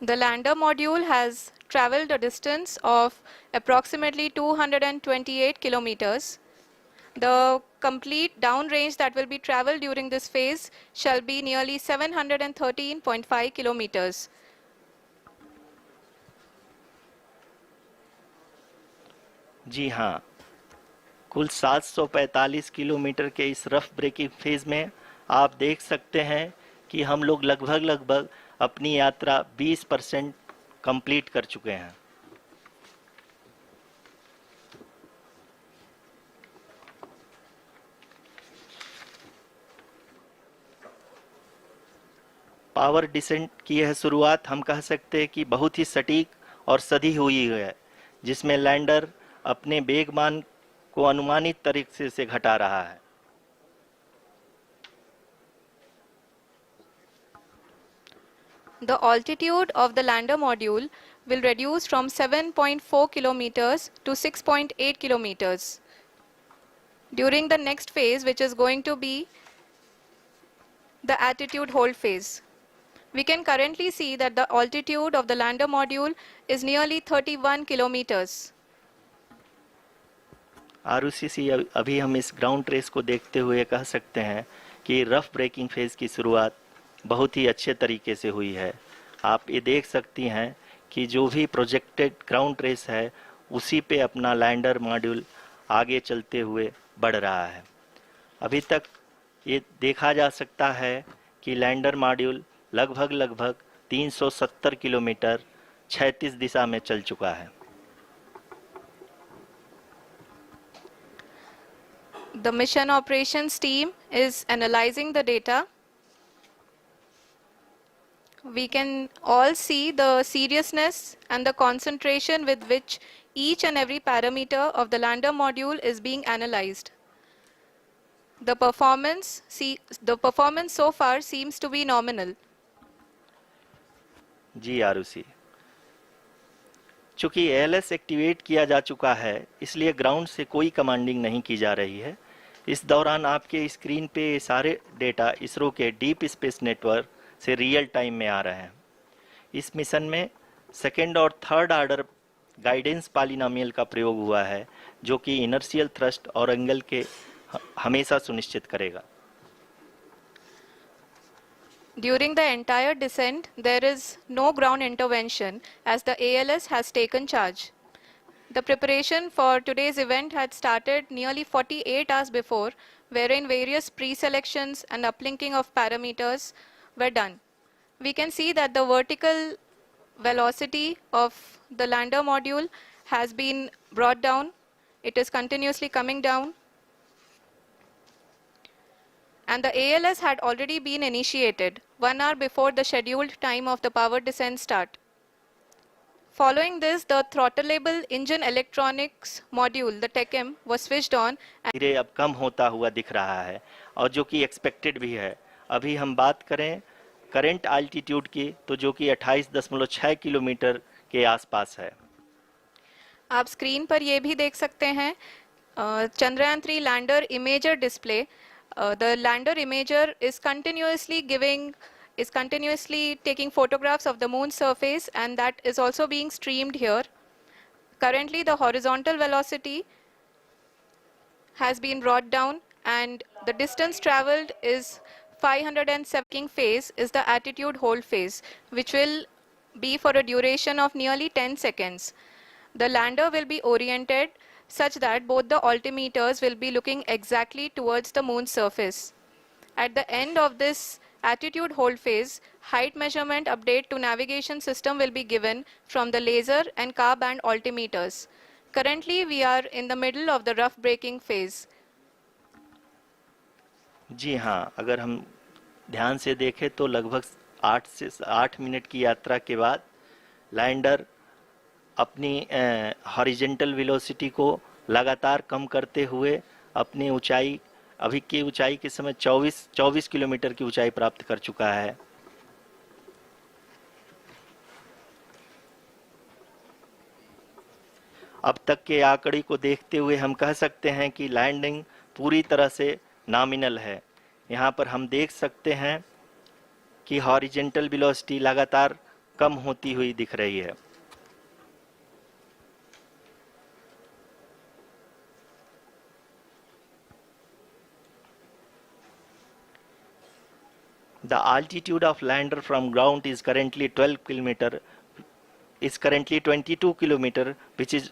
The lander module has traveled a distance of approximately 228 kilometers. The complete downrange that will be traveled during this phase shall be nearly 713.5 kilometers. जी हाँ, कुल 745 kilometre के इस rough breaking phase में आप देख सकते हैं कि हम लोग लगभग अपनी यात्रा 20% कंप्लीट कर चुके हैं। पावर डिसेंट की यह शुरुआत हम कह सकते हैं कि बहुत ही सटीक और सधी हुई है, जिसमें लैंडर अपने वेगमान को अनुमानित तरीके से घटा रहा है। The altitude of the lander module will reduce from 7.4 kilometers to 6.8 kilometers during the next phase, which is going to be the attitude hold phase. We can currently see that the altitude of the lander module is nearly 31 kilometers. Arushi, अभी हम इस ground trace को देखते हुए कह सकते हैं कि रफ ब्रेकिंग फेज की शुरुआत बहुत ही अच्छे तरीके से हुई है। आप ये देख सकती हैं कि जो भी प्रोजेक्टेड ग्राउंड ट्रेस है उसी पे अपना लैंडर मॉड्यूल आगे चलते हुए बढ़ रहा है। अभी तक ये देखा जा सकता है कि लैंडर मॉड्यूल लगभग 370 किलोमीटर क्षैतिज दिशा में चल चुका है। The mission operations team is analyzing the data. We can all see the seriousness and the concentration with which each and every parameter of the lander module is being analyzed. The performance so far seems to be nominal. जी आरुषि, चूंकि ALS activate किया जा चुका है इसलिए ground से कोई commanding नहीं की जा रही है। इस दौरान आपके स्क्रीन पे ये सारे डेटा इसरो के डीप स्पेस नेटवर्क से रियल टाइम में आ रहे हैं। इस मिशन में सेकेंड और थर्ड ऑर्डर गाइडेंस पॉलिनोमियल का प्रयोग हुआ है, जो कि इनर्शियल थ्रस्ट और एंगल के हमेशा सुनिश्चित करेगा। During the entire descent, there is no ground intervention as the ALS has taken charge. The preparation for today's event had started nearly 48 hours before, wherein various pre-selections and uplinking of parameters were done. We can see that the vertical velocity of the lander module has been brought down. It is continuously coming down. And the ALS had already been initiated 1 hour before the scheduled time of the power descent start. Following this, the throttleable engine electronics module, the TECM, was switched on. धीरे अब कम होता हुआ दिख रहा है और जो कि एक्सपेक्टेड भी है। अभी हम बात करें करंट आल्टीट्यूड की, तो जो कि 28.6 किलोमीटर के आसपास है। आप स्क्रीन पर ये भी देख सकते हैं Chandrayaan-3 lander imager display. The lander imager is continuously taking photographs of the moon's surface, and that is also being streamed here. Currently, the horizontal velocity has been brought down, and the distance traveled is 507 phase is the attitude hold phase, which will be for a duration of nearly 10 seconds. The lander will be oriented such that both the altimeters will be looking exactly towards the moon's surface. At the end of this attitude hold phase, height measurement update to navigation system will be given from the laser and car band altimeters. Currently, we are in the middle of the rough braking phase. जी हाँ, अगर हम ध्यान से देखें तो लगभग 8 minute की यात्रा के बाद लैंडर अपनी हॉरिजेंटल वेलोसिटी को लगातार कम करते हुए अपनी ऊंचाई, अभी की ऊंचाई के समय 24 किलोमीटर की ऊंचाई प्राप्त कर चुका है। अब तक के आंकड़े को देखते हुए हम कह सकते हैं कि लैंडिंग पूरी तरह से नॉमिनल है। यहाँ पर हम देख सकते हैं कि हॉरिजेंटल वेलोसिटी लगातार कम होती हुई दिख रही है। The altitude of lander from ground is currently 12 kilometer, is currently 22 kilometer, which is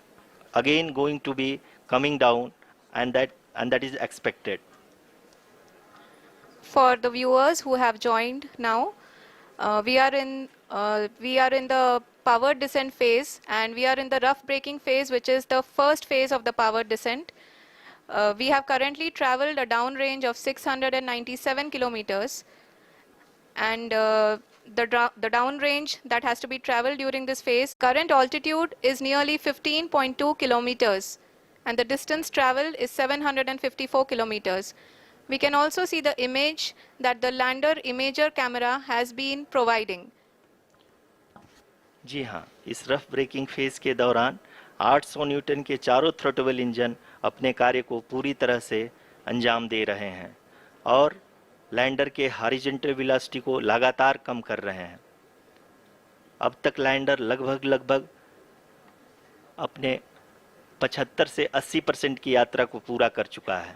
again going to be coming down, and that is expected. For the viewers who have joined now, we are in the power descent phase, and we are in the rough braking phase, which is the first phase of the power descent. We have currently traveled a downrange of 697 kilometers, and the downrange that has to be traveled during this phase, current altitude is nearly 15.2 kilometers, and the distance traveled is 754 kilometers. We can also see the image that the lander imager camera has been providing. जी हाँ, इस rough breaking phase के दौरान 800 Newton के चारों throttle engine अपने कार्य को पूरी तरह से अंजाम दे रहे हैं और लैंडर के हॉरिजॉन्टल वेलोसिटी को लगातार कम कर रहे हैं। अब तक लैंडर लगभग अपने 75 से 80% की यात्रा को पूरा कर चुका है।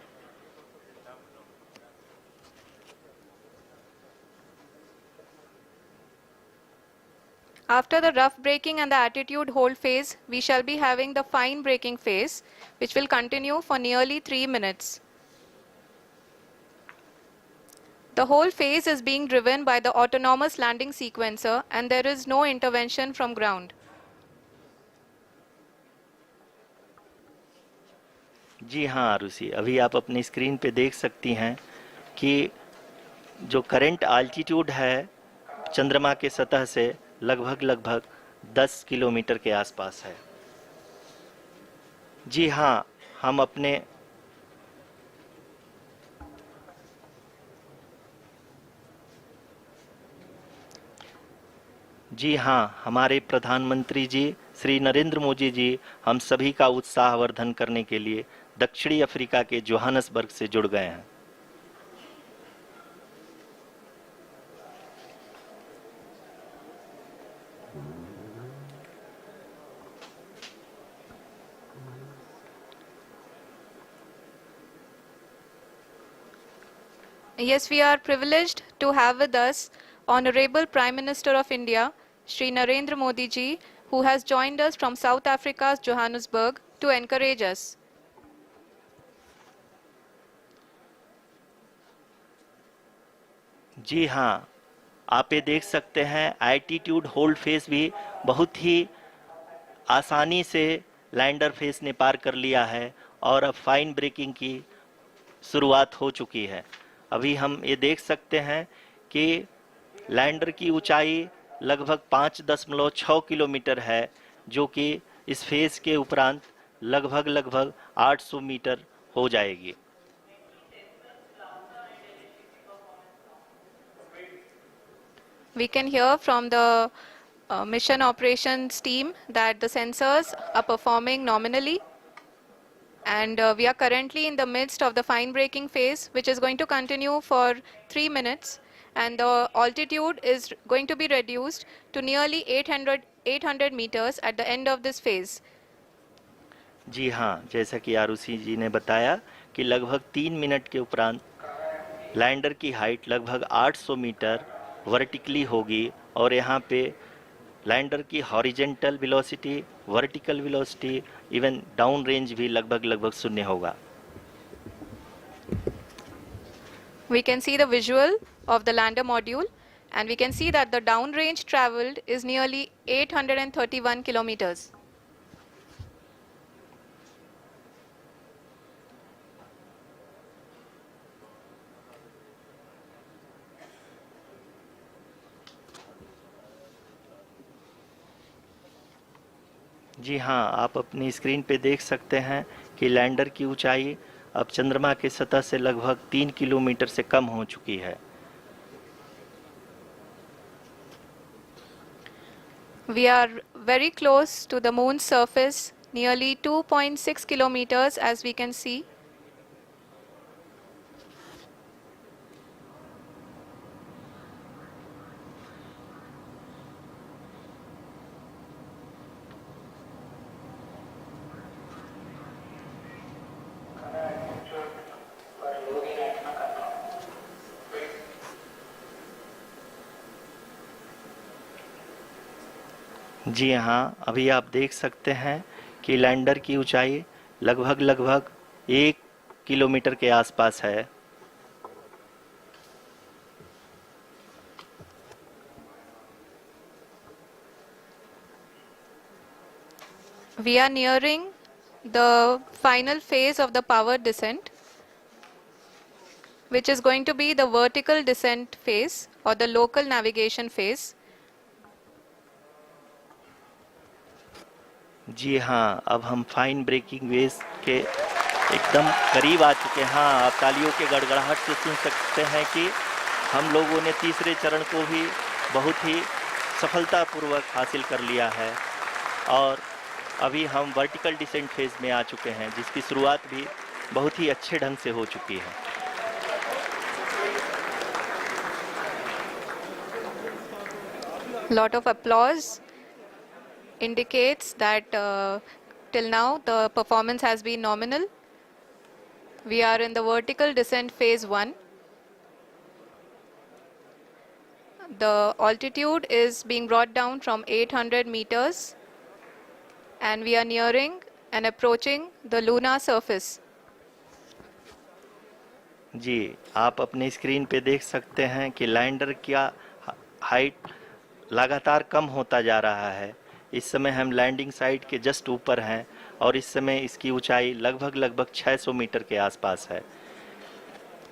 After the rough braking and the attitude hold phase, we shall be having the fine braking phase, which will continue for nearly 3 minutes. The whole phase is being driven by the autonomous landing sequencer, and there is no intervention from ground. जी हाँ आरुषि, अभी आप अपनी screen पे देख सकती हैं कि जो करंट आल्टीट्यूड है चंद्रमा के सतह से लगभग 10 किलोमीटर के आसपास है। जी हाँ, हम अपने जी हाँ, हमारे प्रधानमंत्री जी श्री नरेंद्र मोदी जी हम सभी का उत्साहवर्धन करने के लिए दक्षिणी अफ्रीका के जोहानसबर्ग से जुड़ गए हैं। Yes, we are privileged to have with us Honorable Prime Minister of India, Shri Narendra Modi ji, who has joined us from South Africa's Johannesburg to encourage us. जी हाँ, आप ये देख सकते हैं एल्टीट्यूड होल्ड फेस भी बहुत ही आसानी से लैंडर फेस ने पार कर लिया है और अब फाइन ब्रेकिंग की शुरुआत हो चुकी है। अभी हम ये देख सकते हैं कि लैंडर की ऊंचाई लगभग 5.6 किलोमीटर है, जो कि इस फेज के उपरांत लगभग 800 मीटर हो जाएगी। We can hear from the mission operations team that the sensors are performing nominally, and we are currently in the midst of the fine braking phase, which is going to continue for 3 minutes, and the altitude is going to be reduced to nearly 800 meters at the end of this phase. जी हाँ, जैसा कि आरुषि जी ने बताया कि लगभग 3 minute के उपरांत lander की हाइट लगभग 800 मीटर वर्टिकली होगी और यहाँ पे लैंडर की horizontal velocity, vertical velocity, even down range भी लगभग शून्य होगा। We can see the visual of the lander module, and we can see that the downrange traveled is nearly 831 kilometers. जी हाँ, आप अपनी स्क्रीन पे देख सकते हैं कि लैंडर की ऊंचाई अब चंद्रमा की सतह से लगभग 3 किलोमीटर से कम हो चुकी है। We are very close to the moon's surface, nearly 2.6 kilometers, as we can see. जी हाँ, अभी आप देख सकते हैं कि लैंडर की ऊंचाई लगभग 1 किलोमीटर के आसपास है। We are nearing the final phase of the power descent, which is going to be the vertical descent phase or the local navigation phase. जी हाँ, अब हम फाइन ब्रेकिंग वेव्स के एकदम करीब आ चुके हैं। हाँ, आप तालियों के गड़गड़ाहट से सुन सकते हैं कि हम लोगों ने तीसरे चरण को भी बहुत ही सफलतापूर्वक हासिल कर लिया है और अभी हम वर्टिकल डिसेंट फेज में आ चुके हैं, जिसकी शुरुआत भी बहुत ही अच्छे ढंग से हो चुकी है। Lot of applause indicates that till now the performance has been nominal. We are in the vertical descent phase 1. The altitude is being brought down from 800 meters and we are nearing and approaching the lunar surface. जी, आप अपने screen पे देख सकते हैं कि lander का height लगातार कम होता जा रहा है। इस समय हम लैंडिंग साइट के जस्ट ऊपर हैं और इस समय इसकी ऊंचाई लगभग 600 मीटर के आसपास है।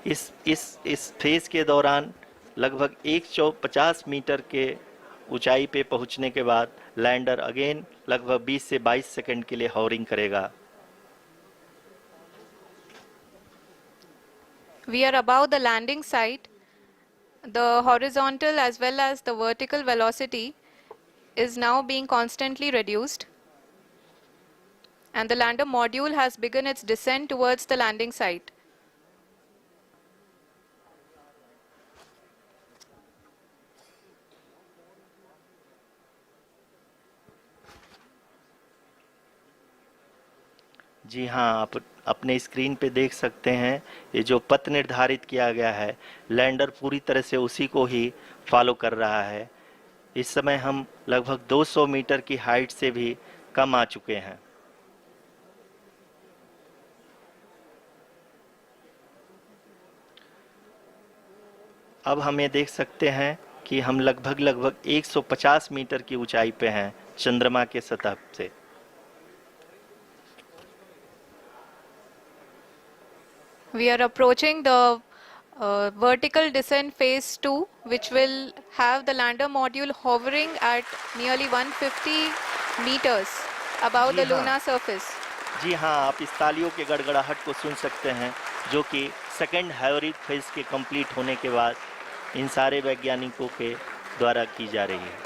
इस फेज के दौरान लगभग 150 मीटर के ऊंचाई पे पहुंचने के बाद लैंडर अगेन लगभग 20 से 22 सेकंड के लिए हॉवरिंग करेगा। We are above the landing site. The horizontal as well as the vertical velocity is now being constantly reduced. And the lander module has begun its descent towards the landing site. जी हाँ, आप अपने screen पे देख सकते हैं ये जो पथ निर्धारित किया गया है, लैंडर पूरी तरह से उसी को ही फॉलो कर रहा है। इस समय हम लगभग 200 मीटर की हाइट से भी कम आ चुके हैं। अब हम ये देख सकते हैं कि हम लगभग 150 मीटर की ऊंचाई पे हैं चंद्रमा के सतह से। We are approaching the vertical descent phase 2, which will have the lander module hovering at nearly 150 meters above ji the हाँ, lunar surface. जी हाँ, आप इस तालियों के गड़गड़ाहट को सुन सकते हैं, जो कि सेकेंड हाइब्रिड फेज के कंप्लीट होने के बाद इन सारे वैज्ञानिकों के द्वारा की जा रही है।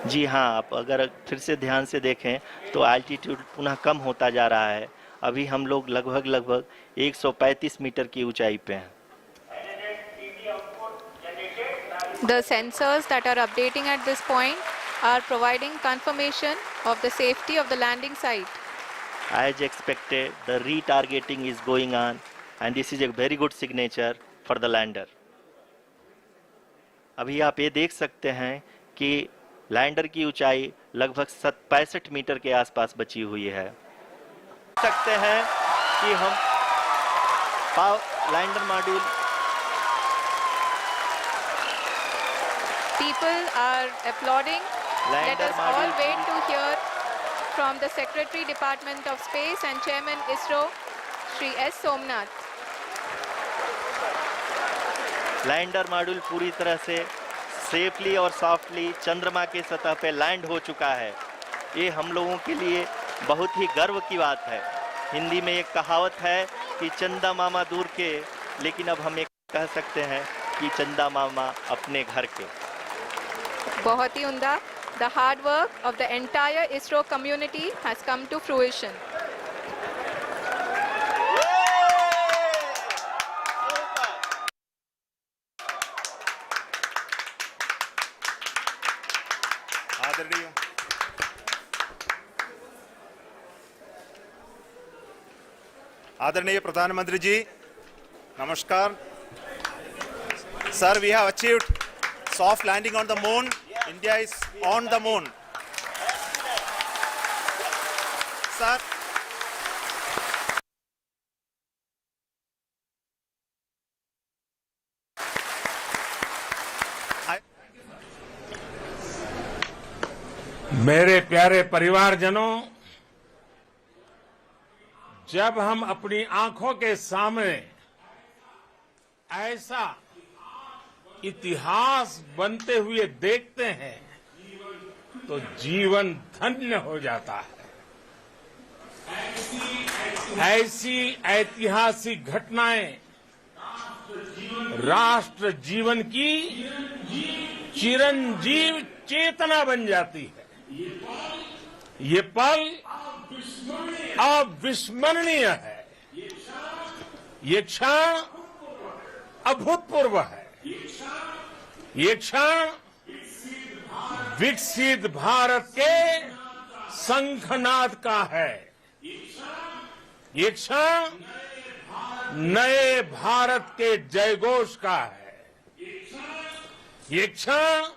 जी हाँ, आप अगर फिर से ध्यान से देखें तो एल्टीट्यूड पुनः कम होता जा रहा है। अभी हम लोग लगभग 135 मीटर की ऊंचाई पे हैं। The sensors that are updating at this point are providing confirmation of the safety of the landing site. As expected, the retargeting is going on and this is a very good signature for the lander. अभी आप ये देख सकते हैं कि lander की ऊंचाई लगभग 65 मीटर के आसपास बची हुई है। देख सकते हैं कि हम lander module People are applauding. Let us all wait to hear from the Secretary Department of Space and Chairman ISRO, Shri S. Somnath. Lander module पूरी तरह से सेफली और सॉफ्टली चंद्रमा के सतह पे लैंड हो चुका है। ये हम लोगों के लिए बहुत ही गर्व की बात है। हिंदी में एक कहावत है कि चंदा मामा दूर के, लेकिन अब हम ये कह सकते हैं कि चंदा मामा अपने घर के। बहुत ही उम्दा. The hard work of the entire ISRO community has come to fruition. आदरणीय प्रधानमंत्री जी, नमस्कार। Sir, we have achieved soft landing on the moon. India is on the moon. Sir. मेरे प्यारे परिवारजनों, जब हम अपनी आंखों के सामने ऐसा इतिहास बनते हुए देखते हैं तो जीवन धन्य हो जाता है। ऐसी ऐतिहासिक घटनाएं राष्ट्र जीवन की चिरंजीव चेतना बन जाती है। ये पल अविस्मरणीय है। ये क्षण अभूतपूर्व है। ये क्षण विकसित भारत के शंखनाद का है। ये क्षण नए भारत के जयघोष का है। ये क्षण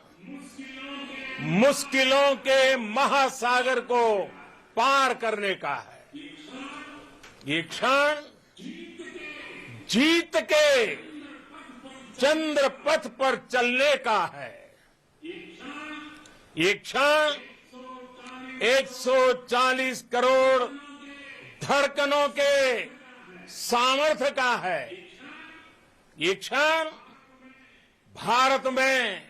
मुश्किलों के महासागर को पार करने का है। ये क्षण जीत के चंद्र पथ पर चलने का है। ये क्षण 140 करोड़ धड़कनों के सामर्थ्य का है। ये क्षण भारत में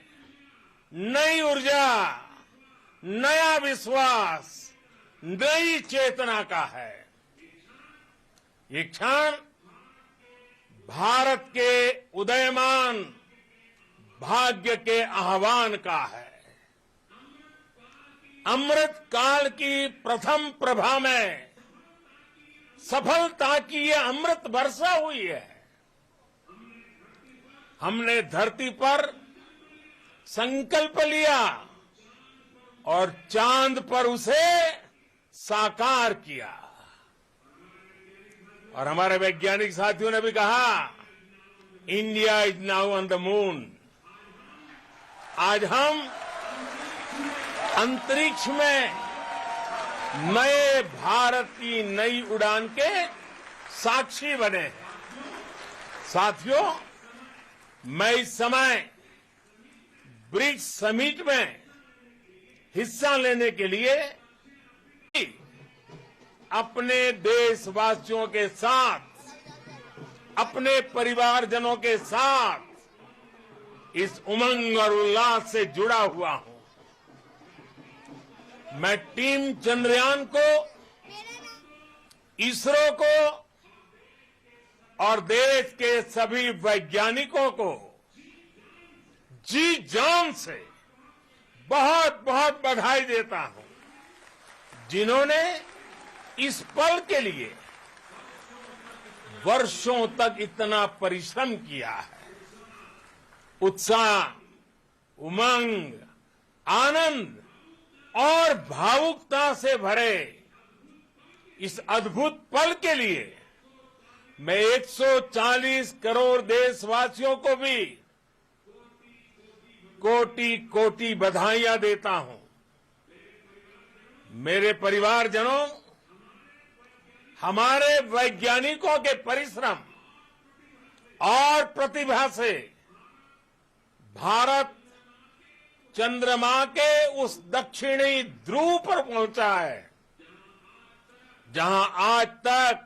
नई ऊर्जा, नया विश्वास, नई चेतना का है। ये क्षण भारत के उदयमान भाग्य के आह्वान का है। अमृत काल की प्रथम प्रभा में सफलता की ये अमृत वर्षा हुई है। हमने धरती पर संकल्प लिया और चांद पर उसे साकार किया। और हमारे वैज्ञानिक साथियों ने भी कहा, India is now on the moon. आज हम अंतरिक्ष में नए भारत की नई उड़ान के साक्षी बने हैं। साथियों, मैं इस समय ब्रिक्स समिट में हिस्सा लेने के लिए अपने देशवासियों के साथ, अपने परिवारजनों के साथ इस उमंग और उल्लास से जुड़ा हुआ हूं। मैं टीम चंद्रयान को, इसरो को और देश के सभी वैज्ञानिकों को जी जान से बहुत बहुत बधाई देता हूं, जिन्होंने इस पल के लिए वर्षों तक इतना परिश्रम किया है। उत्साह, उमंग, आनंद और भावुकता से भरे इस अद्भुत पल के लिए मैं 140 करोड़ देशवासियों को भी कोटि कोटि बधाइयां देता हूं। मेरे परिवारजनों, हमारे वैज्ञानिकों के परिश्रम और प्रतिभा से भारत चंद्रमा के उस दक्षिणी ध्रुव पर पहुंचा है, जहां आज तक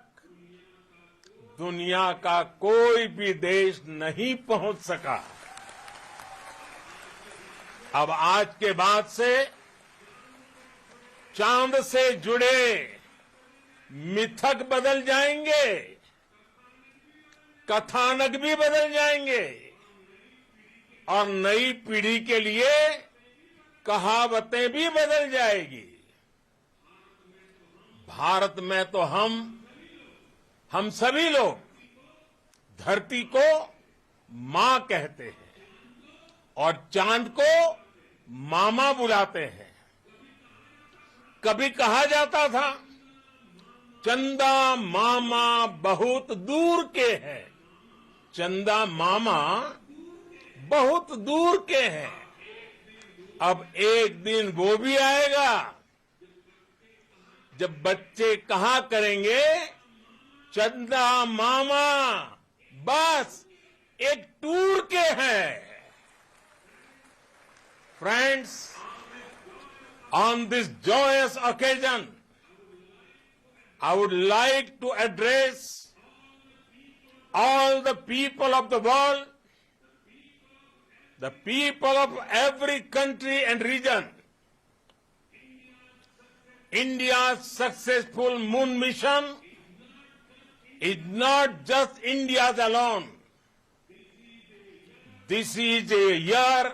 दुनिया का कोई भी देश नहीं पहुंच सका। अब आज के बाद से चांद से जुड़े मिथक बदल जाएंगे, कथानक भी बदल जाएंगे और नई पीढ़ी के लिए कहावतें भी बदल जाएगी। भारत में तो हम सभी लोग धरती को मां कहते हैं और चांद को मामा बुलाते हैं। कभी कहा जाता था, चंदा मामा बहुत दूर के हैं। चंदा मामा बहुत दूर के हैं। अब एक दिन वो भी आएगा जब बच्चे कहा करेंगे, चंदा मामा बस एक टूर के हैं। Friends, on this joyous occasion, I would like to address all the people of the world, the people of every country and region. India's successful moon mission is not just India's alone. This is a year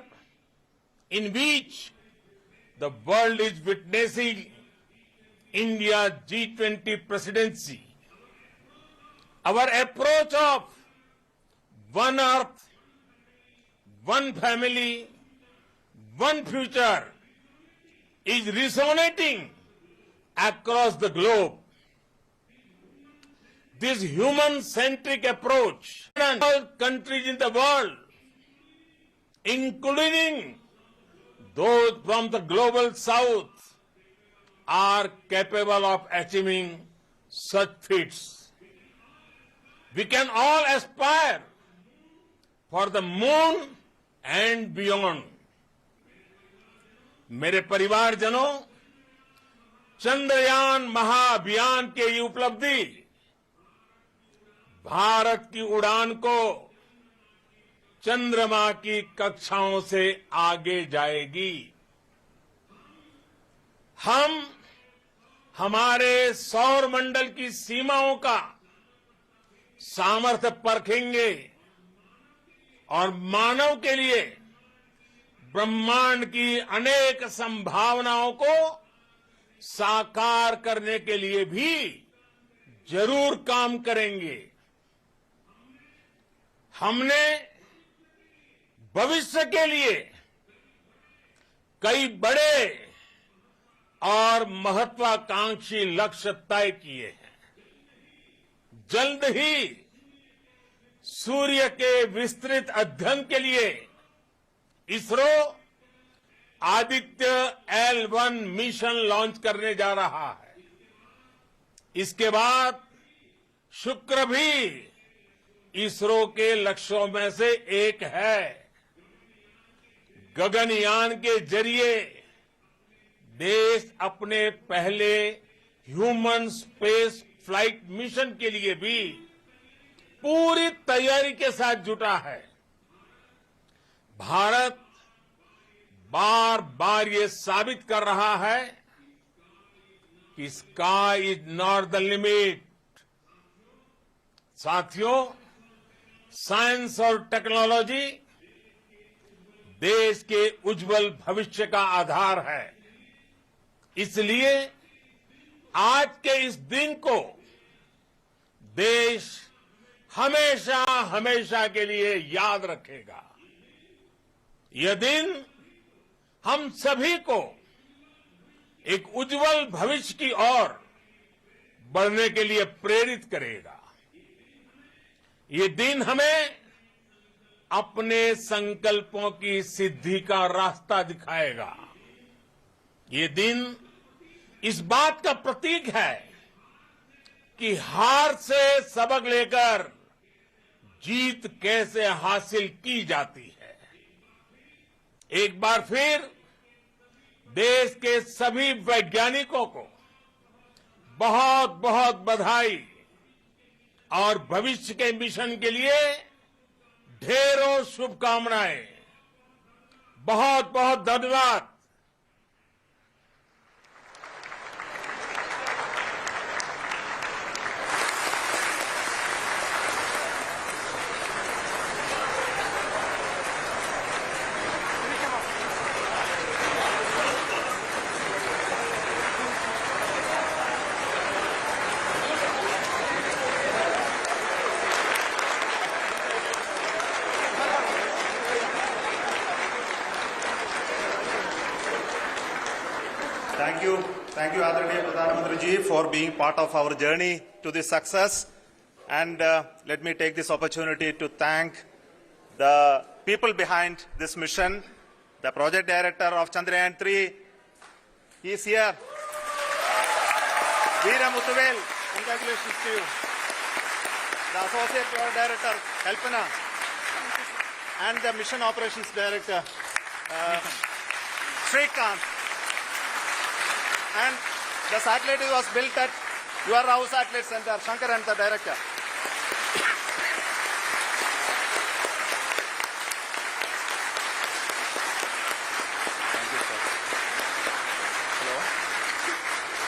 in which the world is witnessing India's G20 presidency. Our approach of one earth, one family, one future is resonating across the globe. This human-centric approach, all countries in the world, including those from the global south, are capable of achieving such feats. We can all aspire for the moon and beyond. मेरे परिवारजनों, चंद्रयान महाअभियान के ये उपलब्धि भारत की उड़ान को चंद्रमा की कक्षाओं से आगे जाएगी। हम हमारे सौर मंडल की सीमाओं का सामर्थ्य परखेंगे और मानव के लिए ब्रह्मांड की अनेक संभावनाओं को साकार करने के लिए भी जरूर काम करेंगे। हमने भविष्य के लिए कई बड़े और महत्वाकांक्षी लक्ष्य तय किए हैं। जल्द ही सूर्य के विस्तृत अध्ययन के लिए ISRO Aditya L1 mission launch करने जा रहा है। इसके बाद शुक्र भी इसरो के लक्ष्यों में से एक है। गगनयान के जरिए देश अपने पहले ह्यूमन स्पेस फ्लाइट मिशन के लिए भी पूरी तैयारी के साथ जुटा है। भारत बार बार ये साबित कर रहा है कि sky is not the limit. साथियों, साइंस और टेक्नोलॉजी देश के उज्जवल भविष्य का आधार है। इसलिए आज के इस दिन को देश हमेशा हमेशा के लिए याद रखेगा। यह दिन हम सभी को एक उज्जवल भविष्य की ओर बढ़ने के लिए प्रेरित करेगा। ये दिन हमें अपने संकल्पों की सिद्धि का रास्ता दिखाएगा। ये दिन इस बात का प्रतीक है कि हार से सबक लेकर जीत कैसे हासिल की जाती है। एक बार फिर देश के सभी वैज्ञानिकों को बहुत बहुत बधाई और भविष्य के मिशन के लिए ढेरों शुभकामनाएं। बहुत बहुत धन्यवाद। Thank you, Adharaniya Pradhan Mantri ji, for being part of our journey to this success. And let me take this opportunity to thank the people behind this mission, the project director of Chandrayaan-3, he is here. Vikram, congratulations to you. The associate project director, Kalpana, and the mission operations director, Srikanth. And the satellite was built at your house satellite center, Shankaran, the director.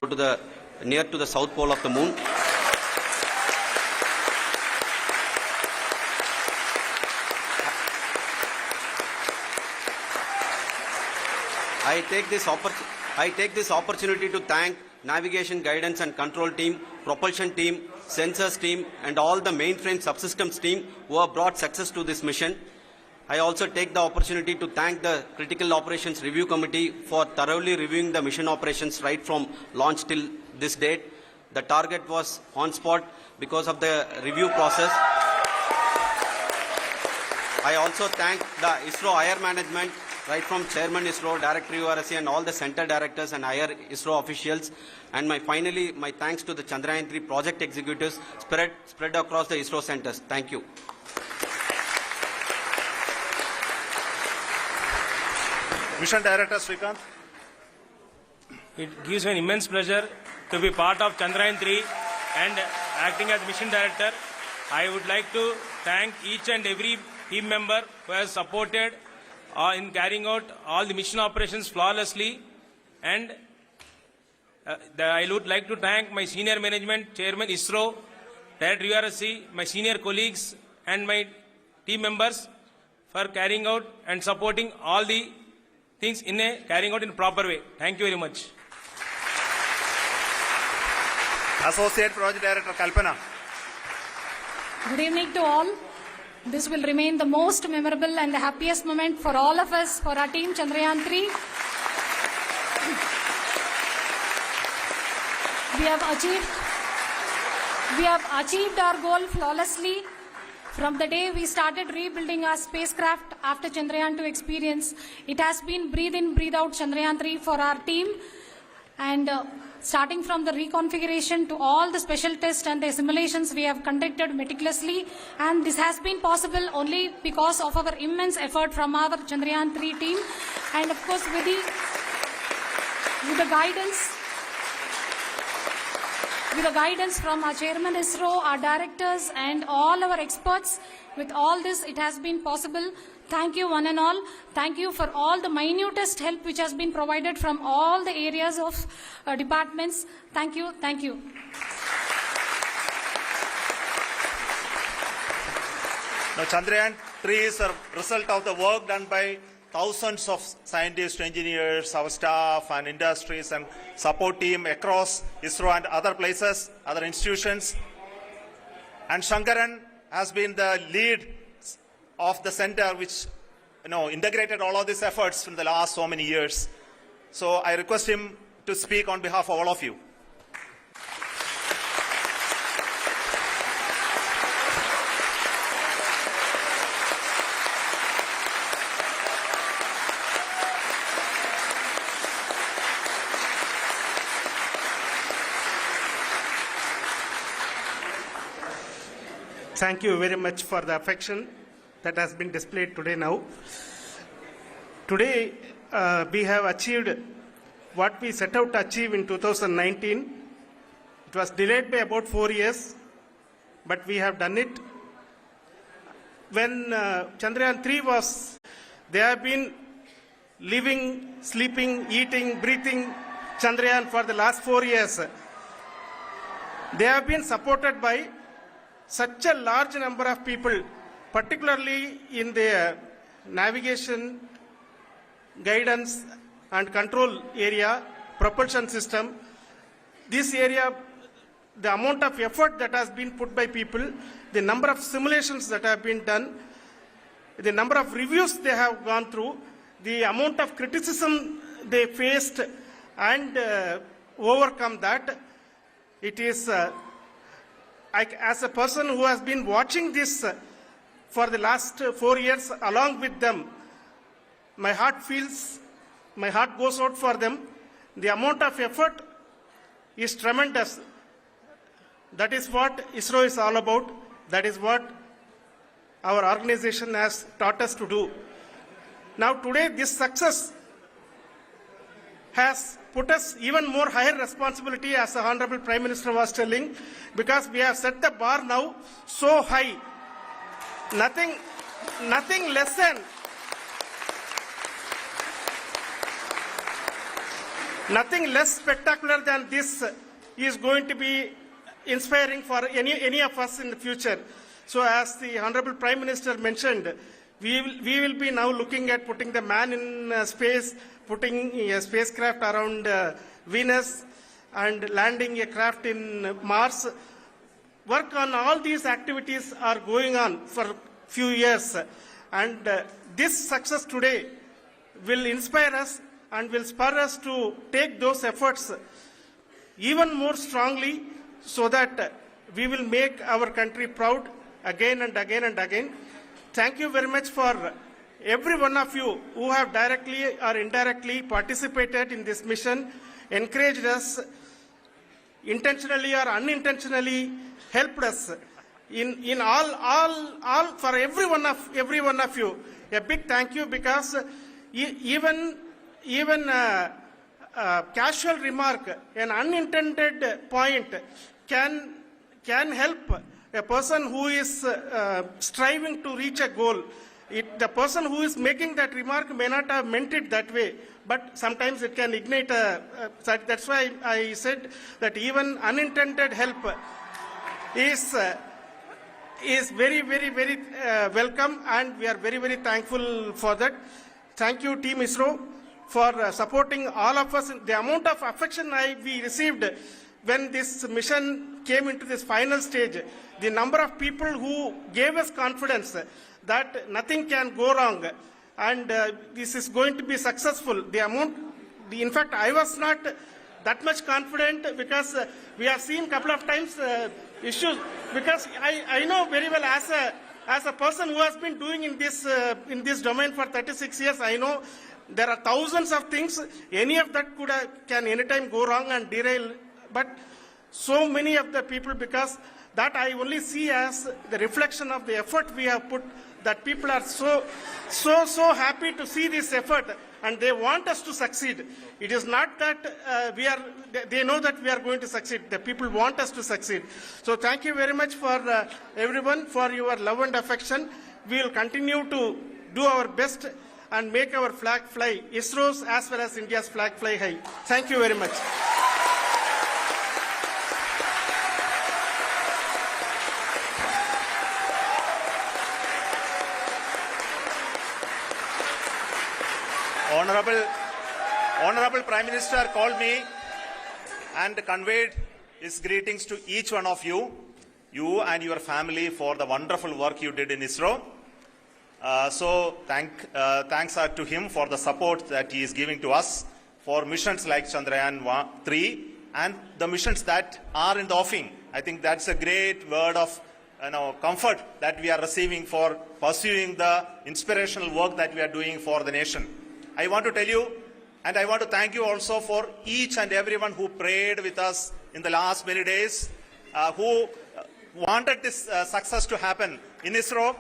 Go to the near to the south pole of the moon. I take this opportunity to thank navigation, guidance and control team, propulsion team, sensors team and all the mainframe subsystems team who have brought success to this mission. I also take the opportunity to thank the Critical Operations Review Committee for thoroughly reviewing the mission operations right from launch till this date. The target was on spot because of the review process. I also thank the ISRO higher management, right from Chairman ISRO, Director URSC and all the center directors and higher ISRO officials. And finally, my thanks to the Chandrayaan-3 project executives spread across the ISRO centers. Thank you. Mission Director Srikanth. It gives me an immense pleasure to be part of Chandrayaan-3 and acting as Mission Director. I would like to thank each and every team member who has supported in carrying out all the mission operations flawlessly. And I would like to thank my senior management, Chairman ISRO, Director URSC, my senior colleagues and my team members for carrying out and supporting all the things carrying out in a proper way. Thank you very much. Associate Project Director Kalpana. Good evening to all. This will remain the most memorable and the happiest moment for all of us, for our team Chandrayaan-3. We have achieved our goal flawlessly. From the day we started rebuilding our spacecraft after Chandrayaan-2 experience, it has been breathe in, breathe out Chandrayaan-3 for our team. And starting from the reconfiguration to all the special tests and the simulations we have conducted meticulously. And this has been possible only because of our immense effort from our Chandrayaan-3 team. And of course with the guidance from our Chairman ISRO, our directors and all our experts. With all this, it has been possible. Thank you one and all. Thank you for all the minutest help which has been provided from all the areas of departments. Thank you. Thank you. Now, Chandrayaan-3 is a result of the work done by thousands of scientists, engineers, our staff and industries and support team across ISRO and other places, other institutions. And Shankaran has been the lead of the center which integrated all of these efforts in the last so many years. So I request him to speak on behalf of all of you. Thank you very much for the affection that has been displayed today now. Today, we have achieved what we set out to achieve in 2019. It was delayed by about 4 years, but we have done it. When Chandrayaan-3 was, they have been living, sleeping, eating, breathing Chandrayaan for the last 4 years. They have been supported by such a large number of people, particularly in the navigation, guidance and control area, propulsion system. This area, the amount of effort that has been put by people, the number of simulations that have been done, the number of reviews they have gone through, the amount of criticism they faced and overcome that, it is as a person who has been watching this for the last 4 years along with them. My heart goes out for them. The amount of effort is tremendous. That is what ISRO is all about. That is what our organization has taught us to do. Now today this success has put us even more higher responsibility, as the Honorable Prime Minister was telling, because we have set the bar now so high. Nothing less spectacular than this is going to be inspiring for any of us in the future. So as the Honorable Prime Minister mentioned, we will be now looking at putting the man in space, putting a spacecraft around Venus, and landing a craft in Mars. Work on all these activities are going on for a few years. And this success today will inspire us and will spur us to take those efforts even more strongly, so that we will make our country proud again and again and again. Thank you very much for every one of you who have directly or indirectly participated in this mission, encouraged us, intentionally or unintentionally helped us in all for every one of you. A big thank you, because even casual remark, an unintended point can help a person who is striving to reach a goal. The person who is making that remark may not have meant it that way, but sometimes it can ignite that's why I said that even unintended help is very, very, very welcome, and we are very, very thankful for that. Thank you, Team ISRO, for supporting all of us. The amount of affection we received when this mission came into this final stage, the number of people who gave us confidence that nothing can go wrong and this is going to be successful. In fact, I was not that much confident, because we have seen a couple of times issues, because I know very well as a person who has been doing in this domain for 36 years, I know there are thousands of things. Any of that can anytime go wrong and derail. But so many of the people, because that I only see as the reflection of the effort we have put, that people are so happy to see this effort, and they want us to succeed. It is not that they know that we are going to succeed. The people want us to succeed. So thank you very much for everyone for your love and affection. We will continue to do our best and make our flag fly, ISRO's as well as India's flag fly high. Thank you very much. Honorable Prime Minister called me and conveyed his greetings to each one of you and your family, for the wonderful work you did in ISRO. So thanks are to him for the support that he is giving to us for missions like Chandrayaan-3 and the missions that are in the offing. I think that's a great word of comfort that we are receiving for pursuing the inspirational work that we are doing for the nation. I want to tell you, and I want to thank you also for each and everyone who prayed with us in the last many days, who wanted this success to happen in ISRO.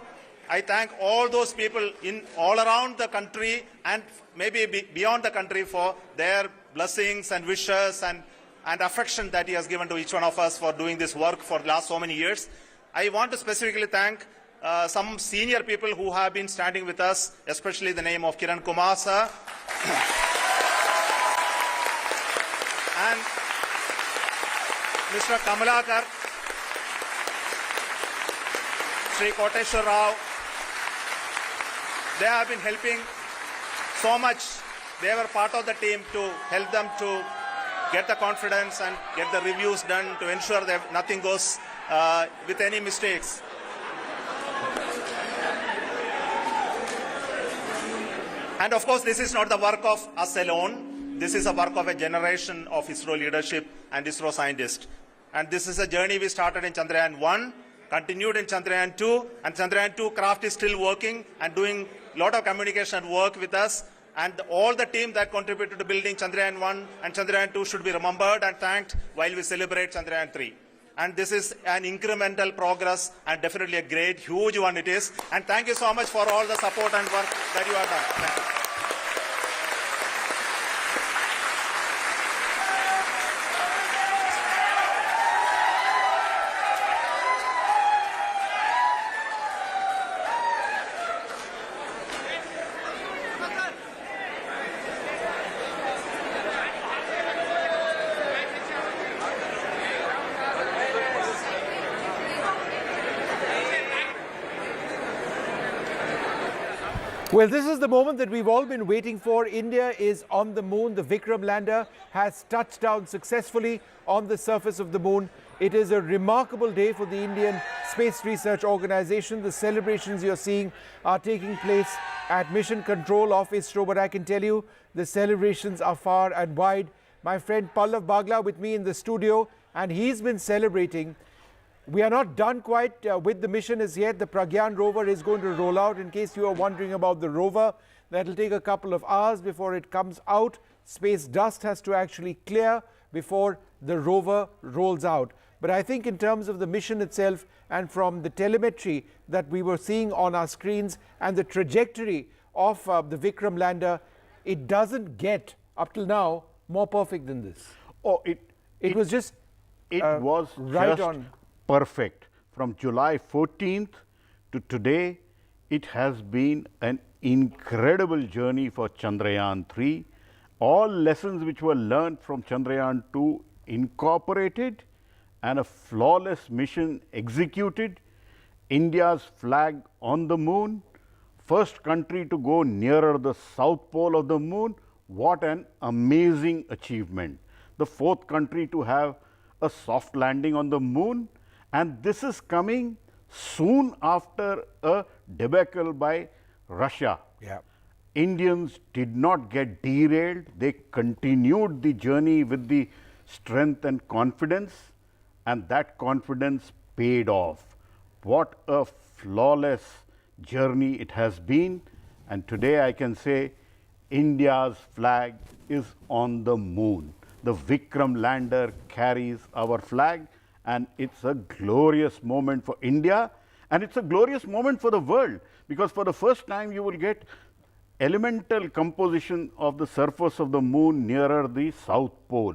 I thank all those people all around the country and maybe beyond the country for their blessings and wishes and affection that he has given to each one of us for doing this work for the last so many years. I want to specifically thank some senior people who have been standing with us, especially the name of Kiran Kumar sir and Mr. Kamalakar, Sri Koteshwar Rao. They have been helping so much. They were part of the team to help them to get the confidence and get the reviews done to ensure that nothing goes with any mistakes. And of course, this is not the work of us alone. This is a work of a generation of ISRO leadership and ISRO scientists. And this is a journey we started in Chandrayaan-1, continued in Chandrayaan-2, and Chandrayaan-2 craft is still working and doing a lot of communication work with us. And all the team that contributed to building Chandrayaan-1 and Chandrayaan-2 should be remembered and thanked while we celebrate Chandrayaan-3. And this is an incremental progress and definitely a great, huge one it is. And thank you so much for all the support and work that you have done. Thank you. Well, this is the moment that we've all been waiting for. India is on the moon. The Vikram lander has touched down successfully on the surface of the moon. It is a remarkable day for the Indian Space Research Organization. The celebrations you're seeing are taking place at Mission Control of ISRO, but I can tell you the celebrations are far and wide. My friend Pallav Bagla with me in the studio, and he's been celebrating. We are not done quite with the mission as yet. The Pragyan rover is going to roll out. In case you are wondering about the rover, that will take a couple of hours before it comes out. Space dust has to actually clear before the rover rolls out. But I think in terms of the mission itself and from the telemetry that we were seeing on our screens and the trajectory of the Vikram lander, it doesn't get, up till now, more perfect than this. Oh, it was just was right just on. Perfect. From July 14th to today, it has been an incredible journey for Chandrayaan-3. All lessons which were learned from Chandrayaan-2 incorporated and a flawless mission executed. India's flag on the moon, first country to go nearer the south pole of the moon. What an amazing achievement. The fourth country to have a soft landing on the moon. And this is coming soon after a debacle by Russia. Yeah. Indians did not get derailed. They continued the journey with the strength and confidence, and that confidence paid off. What a flawless journey it has been. And today I can say India's flag is on the moon. The Vikram lander carries our flag. And it's a glorious moment for India, and it's a glorious moment for the world, because for the first time you will get elemental composition of the surface of the moon nearer the south pole.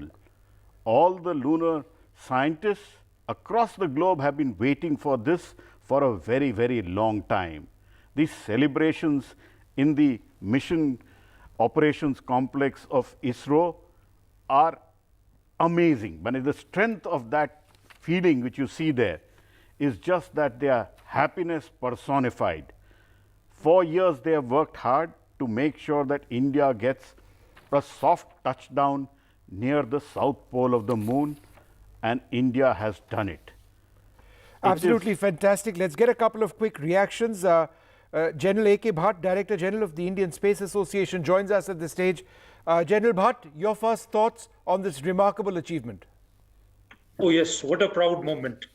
All the lunar scientists across the globe have been waiting for this for a very, very long time. These celebrations in the mission operations complex of ISRO are amazing. But the strength of that feeling which you see there is just that they are happiness personified. 4 years they have worked hard to make sure that India gets a soft touchdown near the south pole of the moon, and India has done it. Absolutely fantastic. Let's get a couple of quick reactions. General A.K. Bhatt, Director General of the Indian Space Association, joins us at the stage. General Bhatt, your first thoughts on this remarkable achievement? Oh yes, what a proud moment.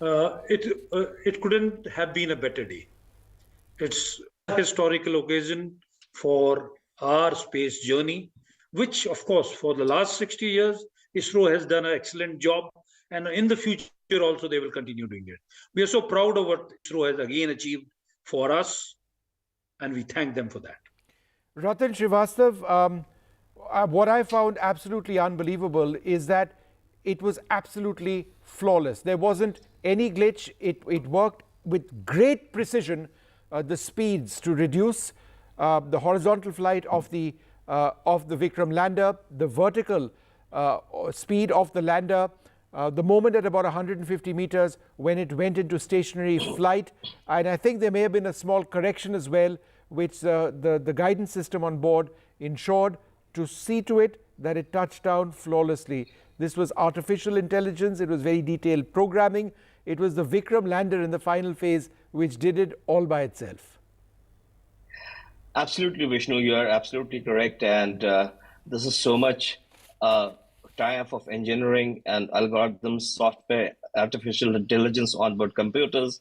It couldn't have been a better day. It's a historical occasion for our space journey, which of course for the last 60 years, ISRO has done an excellent job, and in the future also they will continue doing it. We are so proud of what ISRO has again achieved for us, and we thank them for that. Ratan Srivastav, what I found absolutely unbelievable is that it was absolutely flawless. There wasn't any glitch. It worked with great precision, the speeds to reduce the horizontal flight of the Vikram lander, the vertical speed of the lander, the moment at about 150 meters when it went into stationary flight. And I think there may have been a small correction as well, which the guidance system on board ensured to see to it that it touched down flawlessly. This was artificial intelligence. It was very detailed programming. It was the Vikram lander in the final phase which did it all by itself. Absolutely, Vishnu, you are absolutely correct. And this is so much triumph of engineering and algorithms, software artificial intelligence onboard computers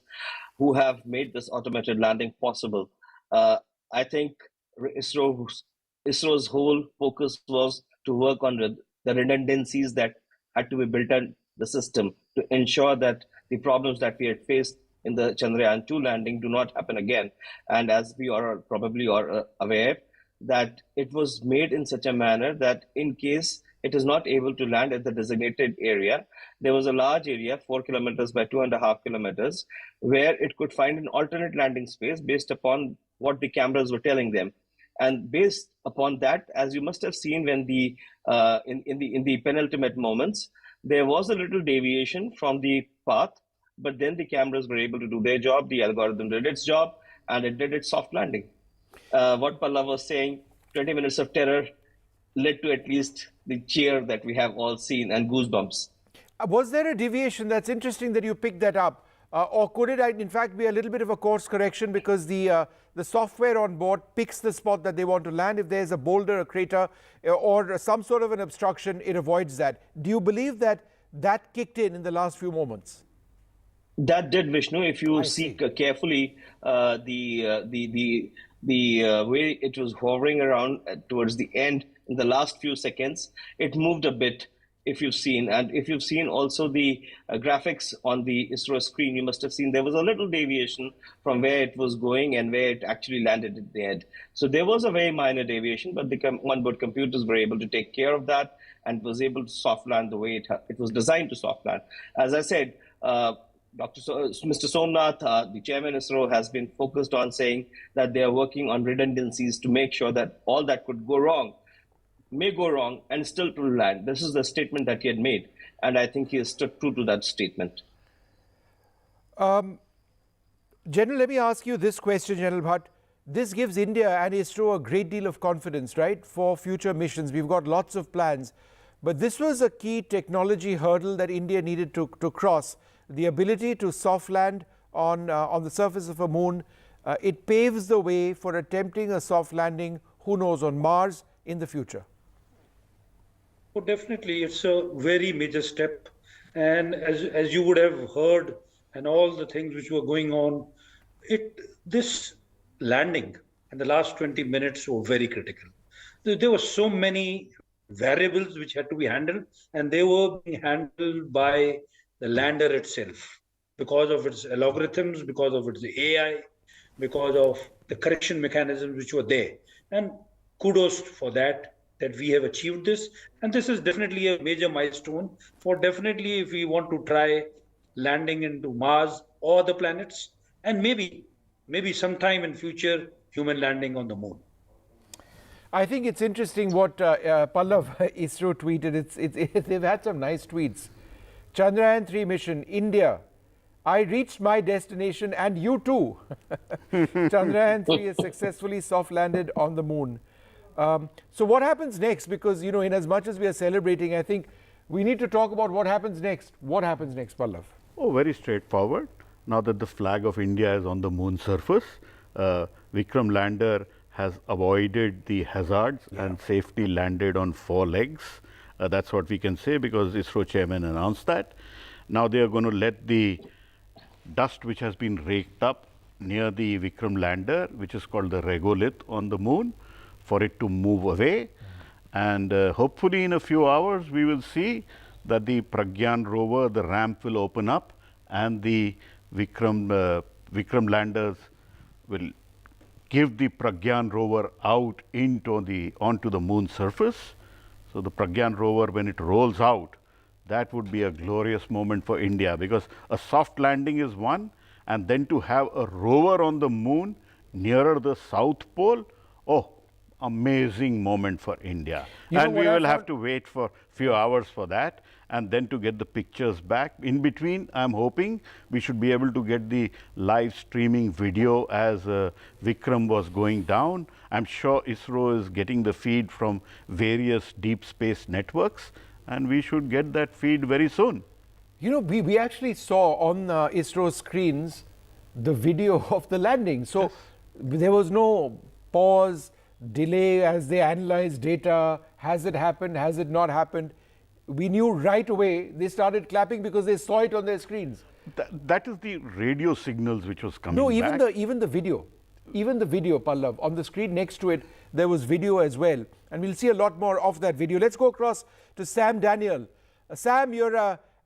who have made this automated landing possible. I think ISRO's, ISRO's whole focus was to work on the redundancies that had to be built in the system to ensure that the problems that we had faced in the Chandrayaan-2 landing do not happen again. And as we are probably are aware, that it was made in such a manner that in case it is not able to land at the designated area, there was a large area, 4 kilometers by 2.5 kilometers, where it could find an alternate landing space based upon what the cameras were telling them. And based upon that, as you must have seen when the in the penultimate moments, there was a little deviation from the path, but then the cameras were able to do their job, the algorithm did its job, and it did its soft landing. What Pallav was saying, 20 minutes of terror led to at least the cheer that we have all seen and goosebumps. Was there a deviation? That's interesting that you picked that up. Or could it, in fact, be a little bit of a course correction because the software on board picks the spot that they want to land? If there's a boulder, a crater, or some sort of an obstruction, it avoids that. Do you believe that that kicked in the last few moments? That did, Vishnu. If you see carefully the way it was hovering around towards the end in the last few seconds, it moved a bit. If you've seen, and if you've seen also the graphics on the ISRO screen, you must have seen there was a little deviation from where it was going and where it actually landed at the end. So there was a very minor deviation, but the onboard computers were able to take care of that and was able to soft land the way it was designed to soft land. As I said, Mr. Somnath, the chairman of ISRO, has been focused on saying that they are working on redundancies to make sure that all that could go wrong may go wrong and still to land. This is the statement that he had made, and I think he has stuck true to that statement. General, let me ask you this question, General Bhatt. This gives India and ISRO a great deal of confidence, right, for future missions. We've got lots of plans, but this was a key technology hurdle that India needed to cross. The ability to soft land on the surface of a moon, it paves the way for attempting a soft landing, who knows, on Mars in the future. Oh, definitely, it's a very major step. And as you would have heard, and all the things which were going on, this landing and the last 20 minutes were very critical. There were so many variables which had to be handled, and they were being handled by the lander itself because of its algorithms, because of its AI, because of the correction mechanisms which were there. And kudos for that we have achieved this. And this is definitely a major milestone for definitely if we want to try landing into Mars or the planets, and maybe sometime in future, human landing on the moon. I think it's interesting what Pallav ISRO tweeted. They've had some nice tweets. Chandrayaan-3 mission, India. I reached my destination and you too. Chandrayaan-3 has successfully soft landed on the moon. So what happens next? Because, you know, in as much as we are celebrating, I think we need to talk about what happens next. What happens next, Pallav? Oh, very straightforward. Now that the flag of India is on the moon surface, Vikram lander has avoided the hazards and safely landed on 4 legs. That's what we can say because ISRO chairman announced that. Now they are going to let the dust which has been raked up near the Vikram lander, which is called the regolith on the moon, for it to move away. And hopefully in a few hours we will see that the Pragyan rover, the ramp will open up and the Vikram landers will give the Pragyan rover out onto the moon surface. So the Pragyan rover, when it rolls out, that would be a glorious moment for India, because a soft landing is one, and then to have a rover on the moon nearer the South Pole, oh, amazing moment for India. And we will have to wait for a few hours for that, and then to get the pictures back. In between, I'm hoping we should be able to get the live streaming video as Vikram was going down. I'm sure ISRO is getting the feed from various deep space networks, and we should get that feed very soon. You know, we actually saw on ISRO screens the video of the landing. So there was no pause, delay as they analyzed data. Has it happened? Has it not happened? we knew right away. They started clapping because they saw it on their screens. That is the radio signals which was coming No, back. even the video, Pallav, on the screen next to it, there was video as well. And we'll see a lot more of that video. Let's go across to Sam Daniel. Sam, you're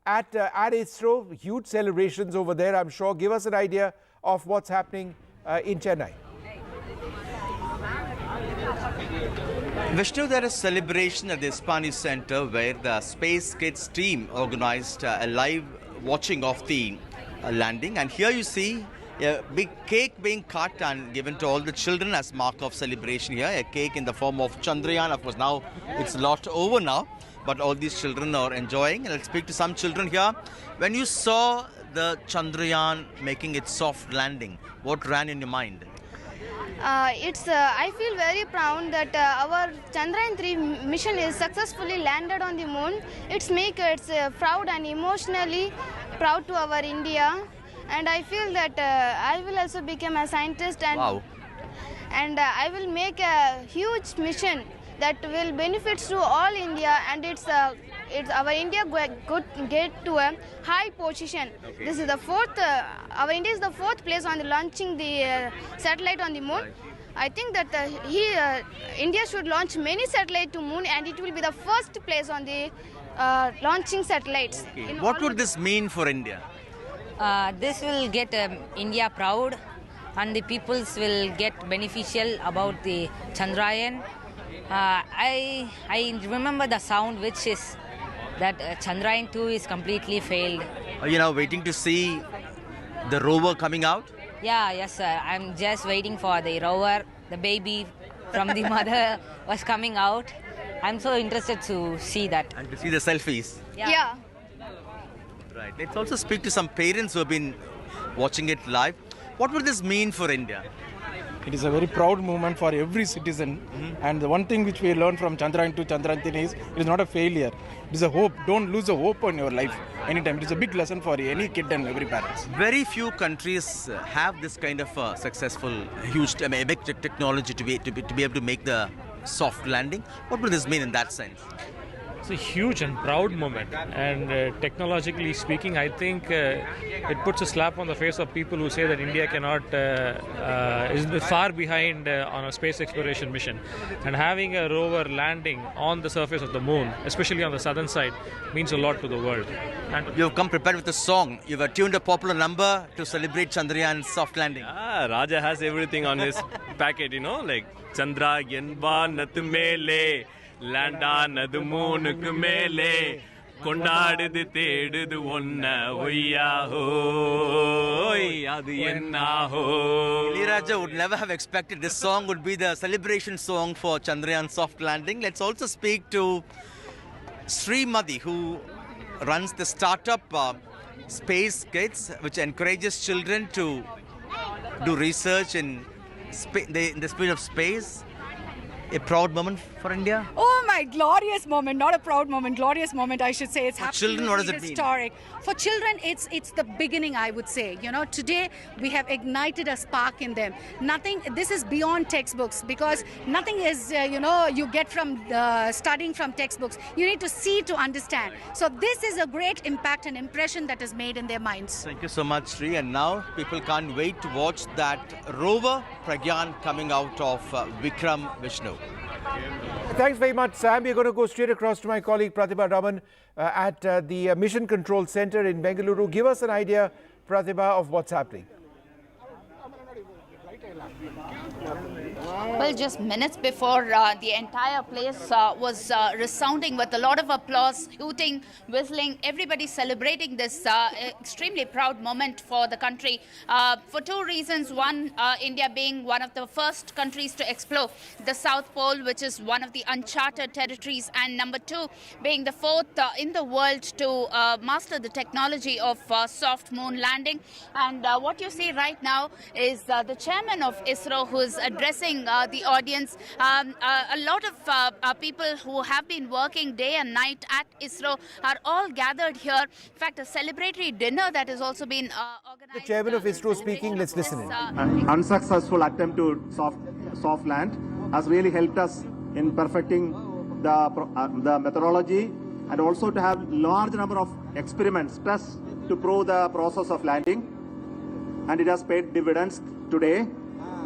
at ISRO, huge celebrations over there, I'm sure. Give us an idea of what's happening in Chennai. Vishnu, there is celebration at the Ispani Center where the Space Kids team organized a live watching of the landing. And here you see a big cake being cut and given to all the children as mark of celebration here. A cake in the form of Chandrayaan. Of course, now it's a lot over now, but all these children are enjoying. And I'll speak to some children here. When you saw the Chandrayaan making its soft landing, what ran in your mind? I feel very proud that our Chandrayaan-3 mission is successfully landed on the moon. It's proud and emotionally proud to our India. And I feel that I will also become a scientist and, wow. And I will make a huge mission that will benefit to all India, and it's our India get to a high position. Okay. This is the fourth. Our India is the fourth place on the launching the satellite on the moon. Right. I think that India should launch many satellites to moon, and it will be the first place on the launching satellites. Okay. What would this mean for India? This will get India proud, and the peoples will get beneficial about the Chandrayaan. I remember the sound which is that Chandrayaan-2 is completely failed. Are you now waiting to see the rover coming out? Yeah, yes sir. I'm just waiting for the rover. The baby from the mother was coming out. I'm so interested to see that. And to see the selfies. Yeah. Right. Let's also speak to some parents who have been watching it live. What would this mean for India? It is a very proud moment for every citizen. And the one thing which we learned from Chandrayaan to Chandrayaan-3 is it is not a failure. It is a hope. Don't lose a hope in your life anytime. It is a big lesson for any kid and every parent. Very few countries have this kind of successful, huge, big technology to be able to make the soft landing. What will this mean in that sense? It's a huge and proud moment, and technologically speaking, I think it puts a slap on the face of people who say that India is far behind on a space exploration mission. And having a rover landing on the surface of the moon, especially on the southern side, means a lot to the world. And you've come prepared with a song. You've attuned a popular number to celebrate Chandrayaan's soft landing. Raja has everything on his packet, like Chandrayaan mele. Landana moonukku mele kondaadudhu thedudhu onna oyya hoy adu enna hoy. Raja would never have expected this song would be the celebration song for Chandrayaan soft landing. Let's also speak to Srimati, who runs the startup Space Kids, which encourages children to do research in the spirit of space. A proud moment for India? Oh my, glorious moment, not a proud moment, glorious moment I should say. It's for children, what does it historic. For children, it's the beginning, I would say. Today we have ignited a spark in them. This is beyond textbooks, because nothing is, you get from studying from textbooks. You need to see to understand. So this is a great impact and impression that is made in their minds. Thank you so much, Sri. And now people can't wait to watch that rover Pragyan coming out of Vikram, Vishnu. Thanks very much, Sam. We're going to go straight across to my colleague Pratibha Raman at the Mission Control Center in Bengaluru. Give us an idea, Pratibha, of what's happening. Well, just minutes before the entire place was resounding with a lot of applause, hooting, whistling, everybody celebrating this extremely proud moment for the country for two reasons. One, India being one of the first countries to explore the South Pole, which is one of the uncharted territories, and number two, being the fourth in the world to master the technology of soft moon landing. And what you see right now is the chairman of ISRO, who is addressing the audience. A lot of people who have been working day and night at ISRO are all gathered here. In fact, a celebratory dinner that has also been organized. The chairman of ISRO speaking. Let's listen in. An unsuccessful attempt to soft land has really helped us in perfecting the methodology and also to have large number of experiments, tests to prove the process of landing. And it has paid dividends today.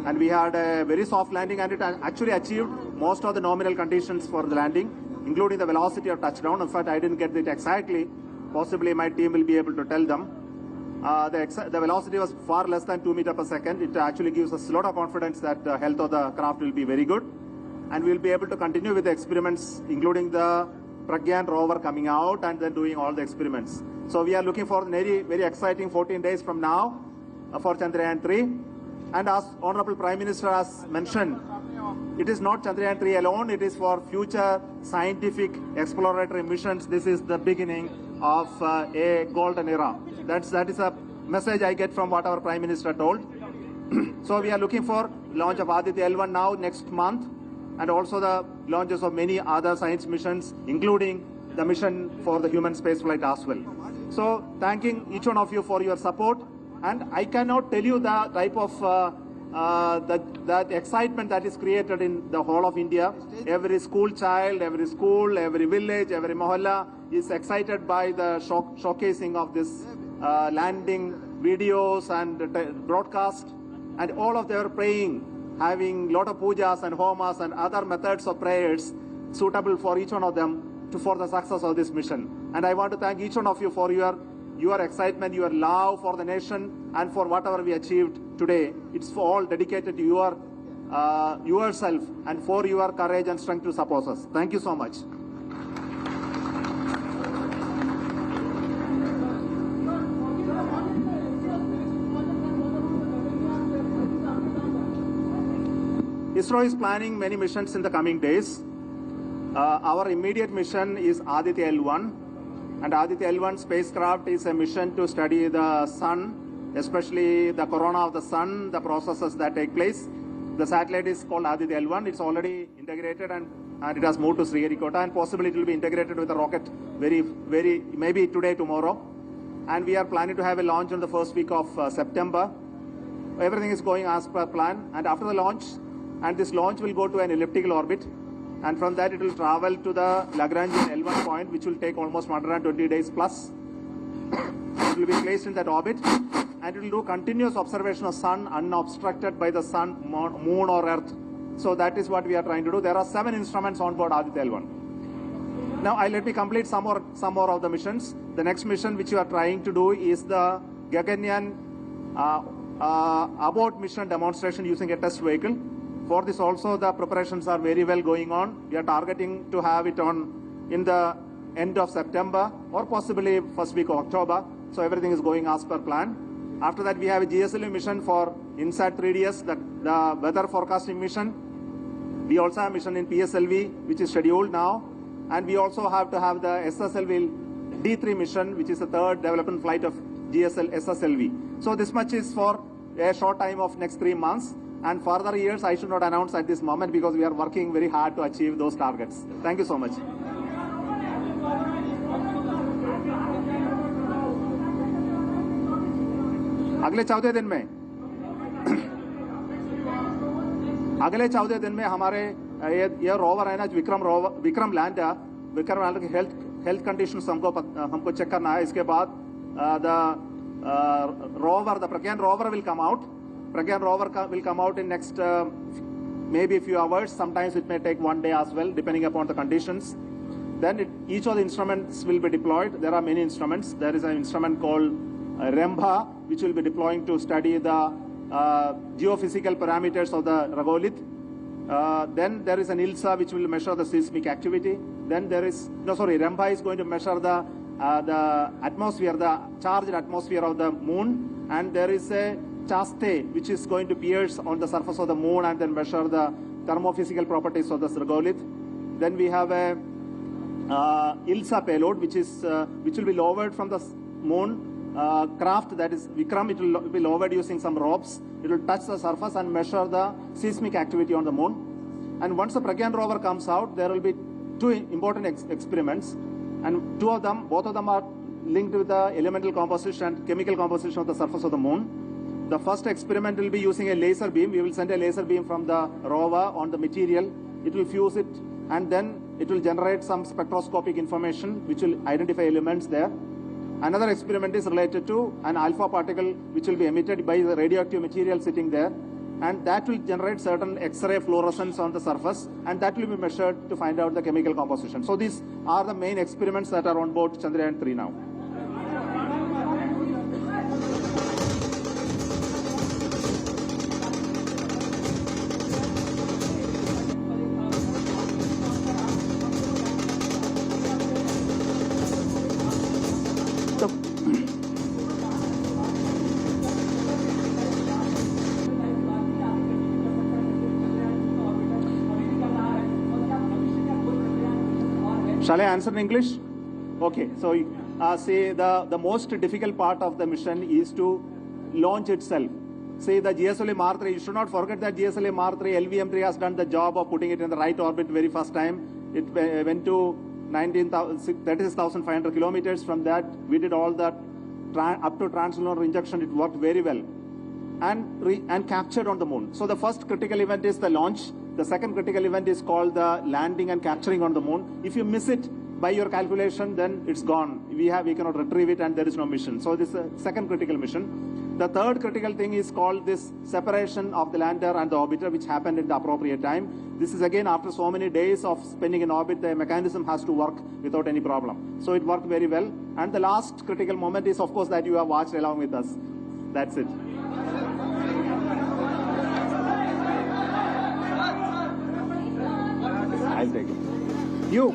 And we had a very soft landing, and it actually achieved most of the nominal conditions for the landing, including the velocity of touchdown. In fact, I didn't get it exactly. Possibly my team will be able to tell them. The velocity was far less than 2 meters per second. It actually gives us a lot of confidence that the health of the craft will be very good. And we'll be able to continue with the experiments, including the Pragyan rover coming out and then doing all the experiments. So we are looking for very, very exciting 14 days from now for Chandrayaan-3. And as Honorable Prime Minister has mentioned, it is not Chandrayaan-3 alone. It is for future scientific exploratory missions. This is the beginning of a golden era. That is a message I get from what our Prime Minister told. So we are looking for launch of Aditya L1 now next month, and also the launches of many other science missions, including the mission for the human spaceflight as well. So thanking each one of you for your support. And I cannot tell you the type of that excitement that is created in the whole of India. Every school child, every school, every village, every mohalla is excited by the showcasing of this landing videos and broadcast. And all of them are praying, having lot of pujas and homas and other methods of prayers suitable for each one of them for the success of this mission. And I want to thank each one of you for your excitement, your love for the nation, and for whatever we achieved today. It's all dedicated to yourself and for your courage and strength to support us. Thank you so much. ISRO is planning many missions in the coming days. Our immediate mission is Aditya L1. And Aditya L1 spacecraft is a mission to study the sun, especially the corona of the sun, the processes that take place. The satellite is called Aditya L1. It's already integrated and it has moved to Sriharikota, and possibly it will be integrated with the rocket maybe today, tomorrow. And we are planning to have a launch in the first week of September. Everything is going as per plan. And after the launch, and this launch will go to an elliptical orbit. And from that it will travel to the Lagrangian L1 point, which will take almost 120 days plus. It will be placed in that orbit, and it will do continuous observation of sun unobstructed by the sun, moon or earth. So that is what we are trying to do. There are 7 instruments on board Aditya L1. Now let me complete some more of the missions. The next mission which we are trying to do is the Gaganyaan abort mission demonstration using a test vehicle. For this also, the preparations are very well going on. We are targeting to have it in the end of September or possibly first week of October. So everything is going as per plan. After that, we have a GSLV mission for INSAT 3DS, the weather forecasting mission. We also have a mission in PSLV, which is scheduled now. And we also have to have the SSLV D3 mission, which is the third development flight of SSLV. So this much is for a short time of next 3 months. And further years, I should not announce at this moment because we are working very hard to achieve those targets. Thank you so much. अगले 14 दिन में हमारे ये rover है ना, Vikram lander की health conditions हमको check करना है. इसके बाद the Pragyan rover will come out. Pragyan rover will come out in next maybe a few hours. Sometimes it may take 1 day as well, depending upon the conditions. Then each of the instruments will be deployed. There are many instruments. There is an instrument called Rembha, which will be deploying to study the geophysical parameters of the regolith. Then there is an ILSA, which will measure the seismic activity. Then there is, Rembha is going to measure the atmosphere, the charged atmosphere of the moon. And there is a Chaste, which is going to pierce on the surface of the moon and then measure the thermophysical properties of the regolith. Then we have a ILSA payload, which will be lowered from the moon craft, that is Vikram. It will be lowered using some ropes. It will touch the surface and measure the seismic activity on the moon. And once the Pragyan rover comes out, there will be 2 important experiments, and both of them are linked with the elemental composition and chemical composition of the surface of the moon. The first experiment will be using a laser beam. We will send a laser beam from the rover on the material. It will fuse it, and then it will generate some spectroscopic information which will identify elements there. Another experiment is related to an alpha particle which will be emitted by the radioactive material sitting there, and that will generate certain X-ray fluorescence on the surface, and that will be measured to find out the chemical composition. So these are the main experiments that are on board Chandrayaan-3 now. Shall I answer in English? Okay, so say the most difficult part of the mission is to launch itself. Say the GSLV-3, you should not forget that GSLV-3, LVM-3 has done the job of putting it in the right orbit very first time. It went to 36,500 kilometers. From that, we did all that up to translunar injection. It worked very well and captured on the moon. So the first critical event is the launch. The second critical event is called the landing and capturing on the moon. If you miss it by your calculation, then it's gone. We cannot retrieve it and there is no mission. So this is the second critical mission. The third critical thing is called this separation of the lander and the orbiter, which happened in the appropriate time. This is again after so many days of spending in orbit, the mechanism has to work without any problem. So it worked very well. And the last critical moment is, of course, that you have watched along with us. That's it. I'll take it. You.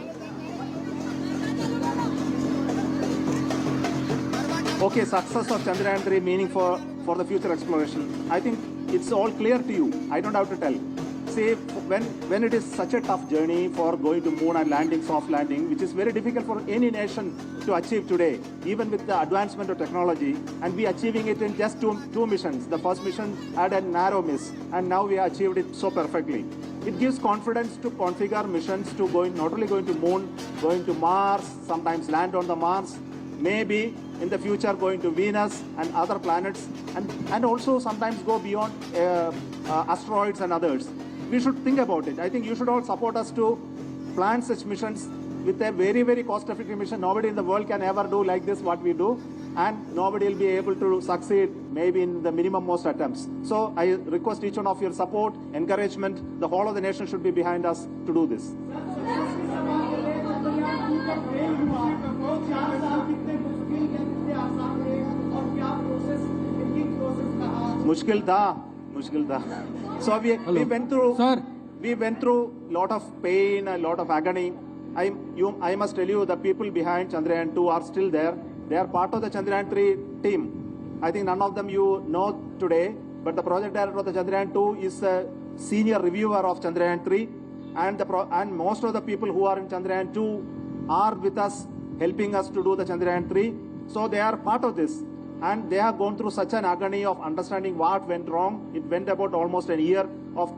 Okay, success of Chandrayaan-3 meaning for the future exploration. I think it's all clear to you. I don't have to tell. See, when it is such a tough journey for going to moon and landing, soft landing, which is very difficult for any nation to achieve today, even with the advancement of technology, and we achieving it in just two missions. The first mission had a narrow miss, and now we achieved it so perfectly. It gives confidence to configure missions to not only going to moon, going to Mars, sometimes land on the Mars, maybe in the future going to Venus and other planets, and also sometimes go beyond asteroids and others. We should think about it. I think you should all support us to plan such missions with a very, very cost-effective mission. Nobody in the world can ever do like this what we do, and nobody will be able to succeed maybe in the minimum most attempts. So I request each one of your support, encouragement. The whole of the nation should be behind us to do this. Mushkil tha. So we went through lot of pain, a lot of agony. I must tell you, the people behind Chandrayaan-2 are still there. They are part of the Chandrayaan-3 team. I think none of them you know today, but the project director of the Chandrayaan-2 is a senior reviewer of Chandrayaan-3, and most of the people who are in Chandrayaan-2 are with us, helping us to do the Chandrayaan-3. So they are part of this. And they have gone through such an agony of understanding what went wrong. It went about almost a year of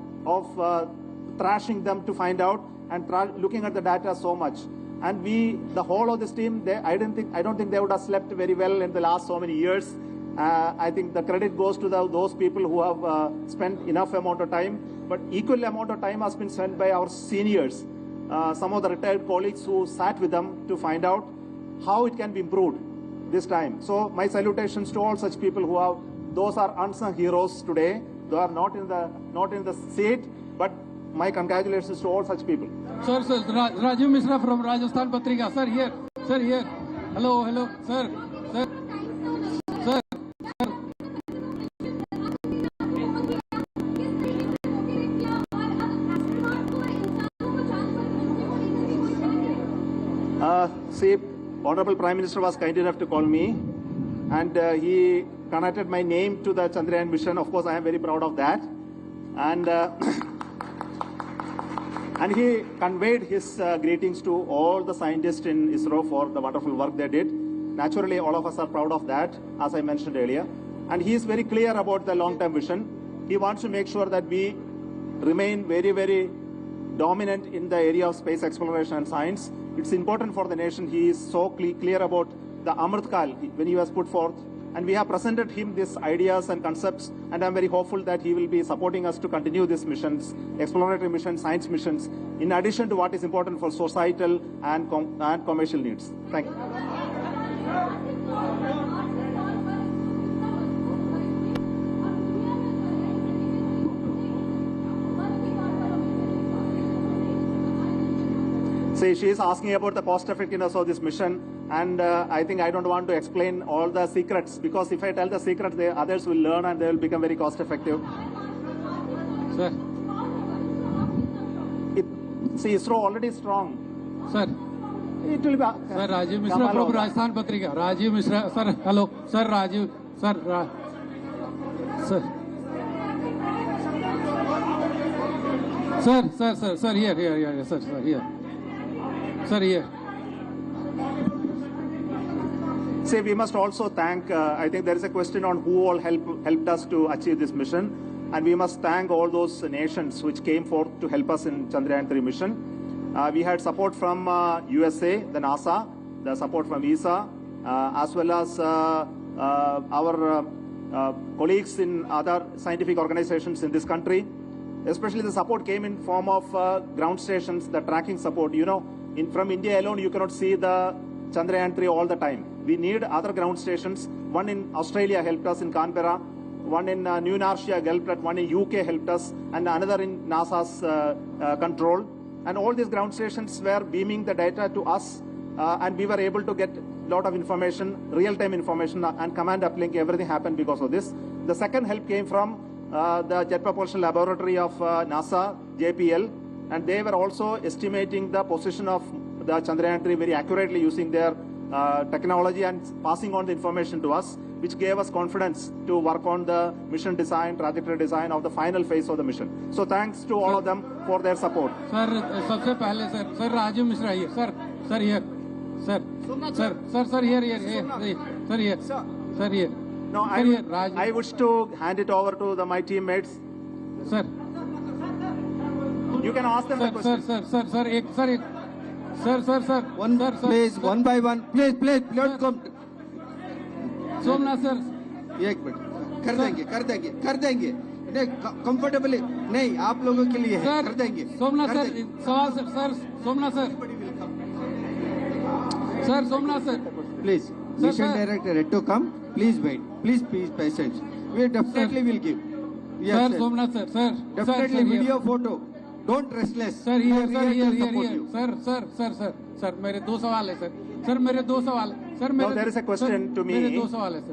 thrashing them to find out and looking at the data so much. And the whole of this team, I don't think they would have slept very well in the last so many years. I think the credit goes to those people who have spent enough amount of time, but equal amount of time has been spent by our seniors, some of the retired colleagues who sat with them to find out how it can be improved this time. So my salutations to all such people who have, those are unsung heroes today. They are not in the seat, but my congratulations to all such people. Sir, Rajiv Mishra from Rajasthan Patrika. Sir, here. Hello, sir. See, Honorable Prime Minister was kind enough to call me, and he connected my name to the Chandrayaan mission. Of course, I am very proud of that. And and he conveyed his greetings to all the scientists in ISRO for the wonderful work they did. Naturally, all of us are proud of that, as I mentioned earlier. And he is very clear about the long-term vision. He wants to make sure that we remain very, very dominant in the area of space exploration and science. It's important for the nation. He is so clear about the Amrit Kal when he was put forth And we have presented him these ideas and concepts, and I'm very hopeful that he will be supporting us to continue these missions, exploratory missions, science missions, in addition to what is important for societal and commercial needs. Thank you. See, she is asking about the cost effectiveness of this mission, and I think I don't want to explain all the secrets, because if I tell the secrets, the others will learn and they will become very cost effective. Sir. See, ISRO already strong. Sir. It will be. Sir, Rajiv Mishra from Rajasthan Patrika. Rajiv Mishra, sir, hello. Sir, Rajiv, sir, sir. Sir, here, sir, here. Sir, here. See, we must also thank, I think there is a question on who all helped us to achieve this mission. And we must thank all those nations which came forth to help us in Chandrayaan-3 mission. We had support from USA, the NASA, the support from ESA, as well as our colleagues in other scientific organizations in this country. Especially the support came in form of ground stations, the tracking support. You know, from India alone, you cannot see the Chandrayaan-3 all the time. We need other ground stations. One in Australia helped us in Canberra, one in New Inertia helped us, one in UK helped us, and another in NASA's control. And all these ground stations were beaming the data to us, and we were able to get a lot of information, real-time information, and command uplink. Everything happened because of this. The second help came from the Jet Propulsion Laboratory of NASA, JPL, and they were also estimating the position of the Chandrayaan-3 very accurately using their technology and passing on the information to us, which gave us confidence to work on the mission design, trajectory design of the final phase of the mission. So thanks to all of them for their support. Sir, सबसे पहले sir Rajiv Mishra here, sir here, sir here. No, I wish to hand it over to my teammates. Sir. You can ask them the question. Sir. Please, one by one. Please, don't come. Somnath sir एक minute कर देंगे नहीं comfortably नहीं आप लोगों के लिए है कर देंगे सोमनाथ सर सवाल sir Somnath sir please mission director to come please wait please patience we definitely will give sir Somnath sir definitely video photo don't restless sir here sir मेरे दो सवाल है sir मेरे दो सवाल Now there is a question to me.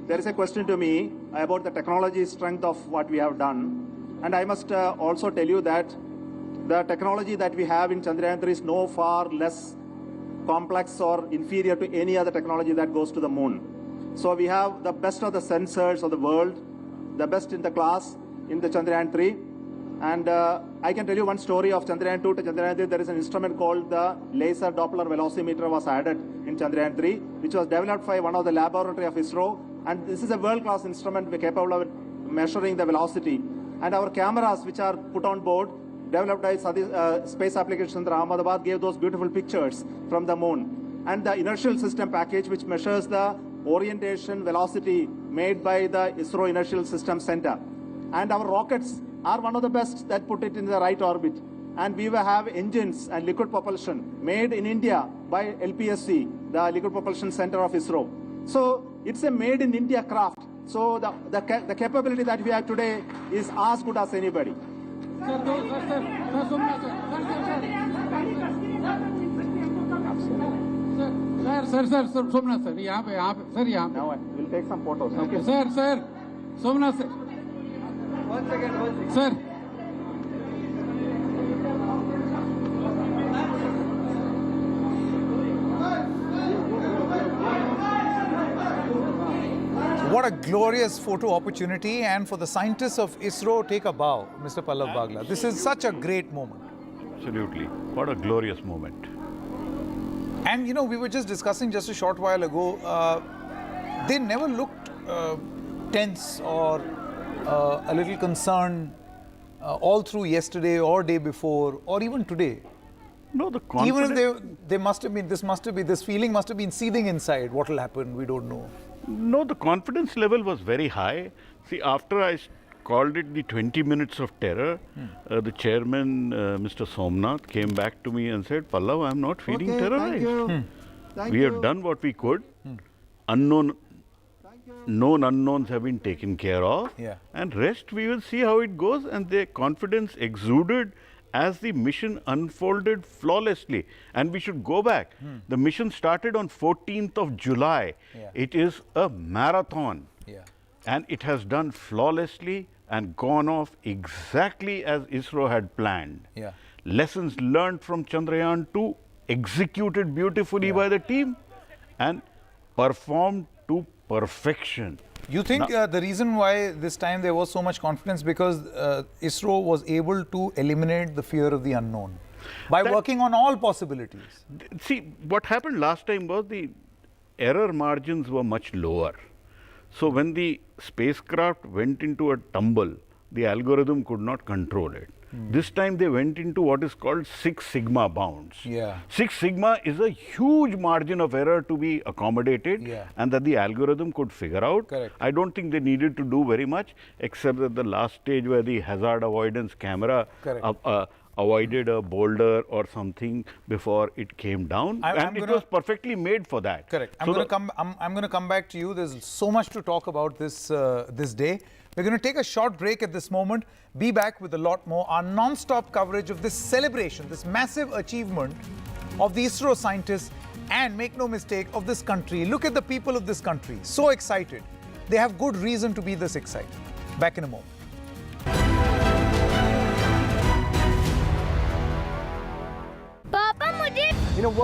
There is a question to me about the technology strength of what we have done, and I must also tell you that the technology that we have in Chandrayaan-3 is no far less complex or inferior to any other technology that goes to the moon. So we have the best of the sensors of the world, the best in the class in the Chandrayaan-3. And I can tell you one story of Chandrayaan-2 to Chandrayaan-3. There is an instrument called the Laser Doppler Velocimeter was added in Chandrayaan-3, which was developed by one of the laboratory of ISRO. And this is a world-class instrument capable of measuring the velocity. And our cameras, which are put on board, developed by Space Applications Center Ahmedabad, gave those beautiful pictures from the moon. And the inertial system package, which measures the orientation velocity made by the ISRO Inertial System Center. And our rockets are one of the best that put it in the right orbit. And we will have engines and liquid propulsion made in India by LPSC, the Liquid Propulsion Center of ISRO. So it's a made in India craft. So the capability that we have today is as good as anybody. Sir, Somnath sir, यहाँ पे sir यहाँ पे. Now we'll take some photos. Okay, sir, Somnath sir. One second. Sir. What a glorious photo opportunity, and for the scientists of ISRO, take a bow, Mr. Pallav Bagla. This is such a great moment. Absolutely. What a glorious moment. And you know, we were just discussing just a short while ago, they never looked tense or a little concerned all through yesterday or day before or even today. No, the confidence. Even if they must have been, this feeling must have been seething inside. What will happen? We don't know. No, the confidence level was very high. See, after I called it the 20 minutes of terror, the chairman, Mr. Somnath, came back to me and said, Pallav, I am not feeling Okay, terrorized. thank you. Thank We you. have done what we could. Known unknowns have been taken care of. Yeah. And rest, we will see how it goes. And their confidence exuded as the mission unfolded flawlessly. And we should go back. The mission started on 14th of July. Yeah. It is a marathon. Yeah. And it has done flawlessly and gone off exactly as ISRO had planned. Yeah. Lessons learned from Chandrayaan-2 executed beautifully by the team and performed to perfection. You think the reason why this time there was so much confidence because ISRO was able to eliminate the fear of the unknown by working on all possibilities? See, what happened last time was the error margins were much lower. So when the spacecraft went into a tumble, the algorithm could not control it. This time they went into what is called 6 sigma bounds. Yeah. 6 sigma is a huge margin of error to be accommodated and that the algorithm could figure out. Correct. I don't think they needed to do very much except at the last stage where the hazard avoidance camera avoided a boulder or something before it came down. And it was perfectly made for that. Correct. So I'm going to come back to you. There's so much to talk about this this day. We're going to take a short break at this moment. Be back with a lot more. Our non-stop coverage of this celebration, this massive achievement of the ISRO scientists, and make no mistake, of this country. Look at the people of this country. So excited. They have good reason to be this excited. Back in a moment. पापा मुझे In a world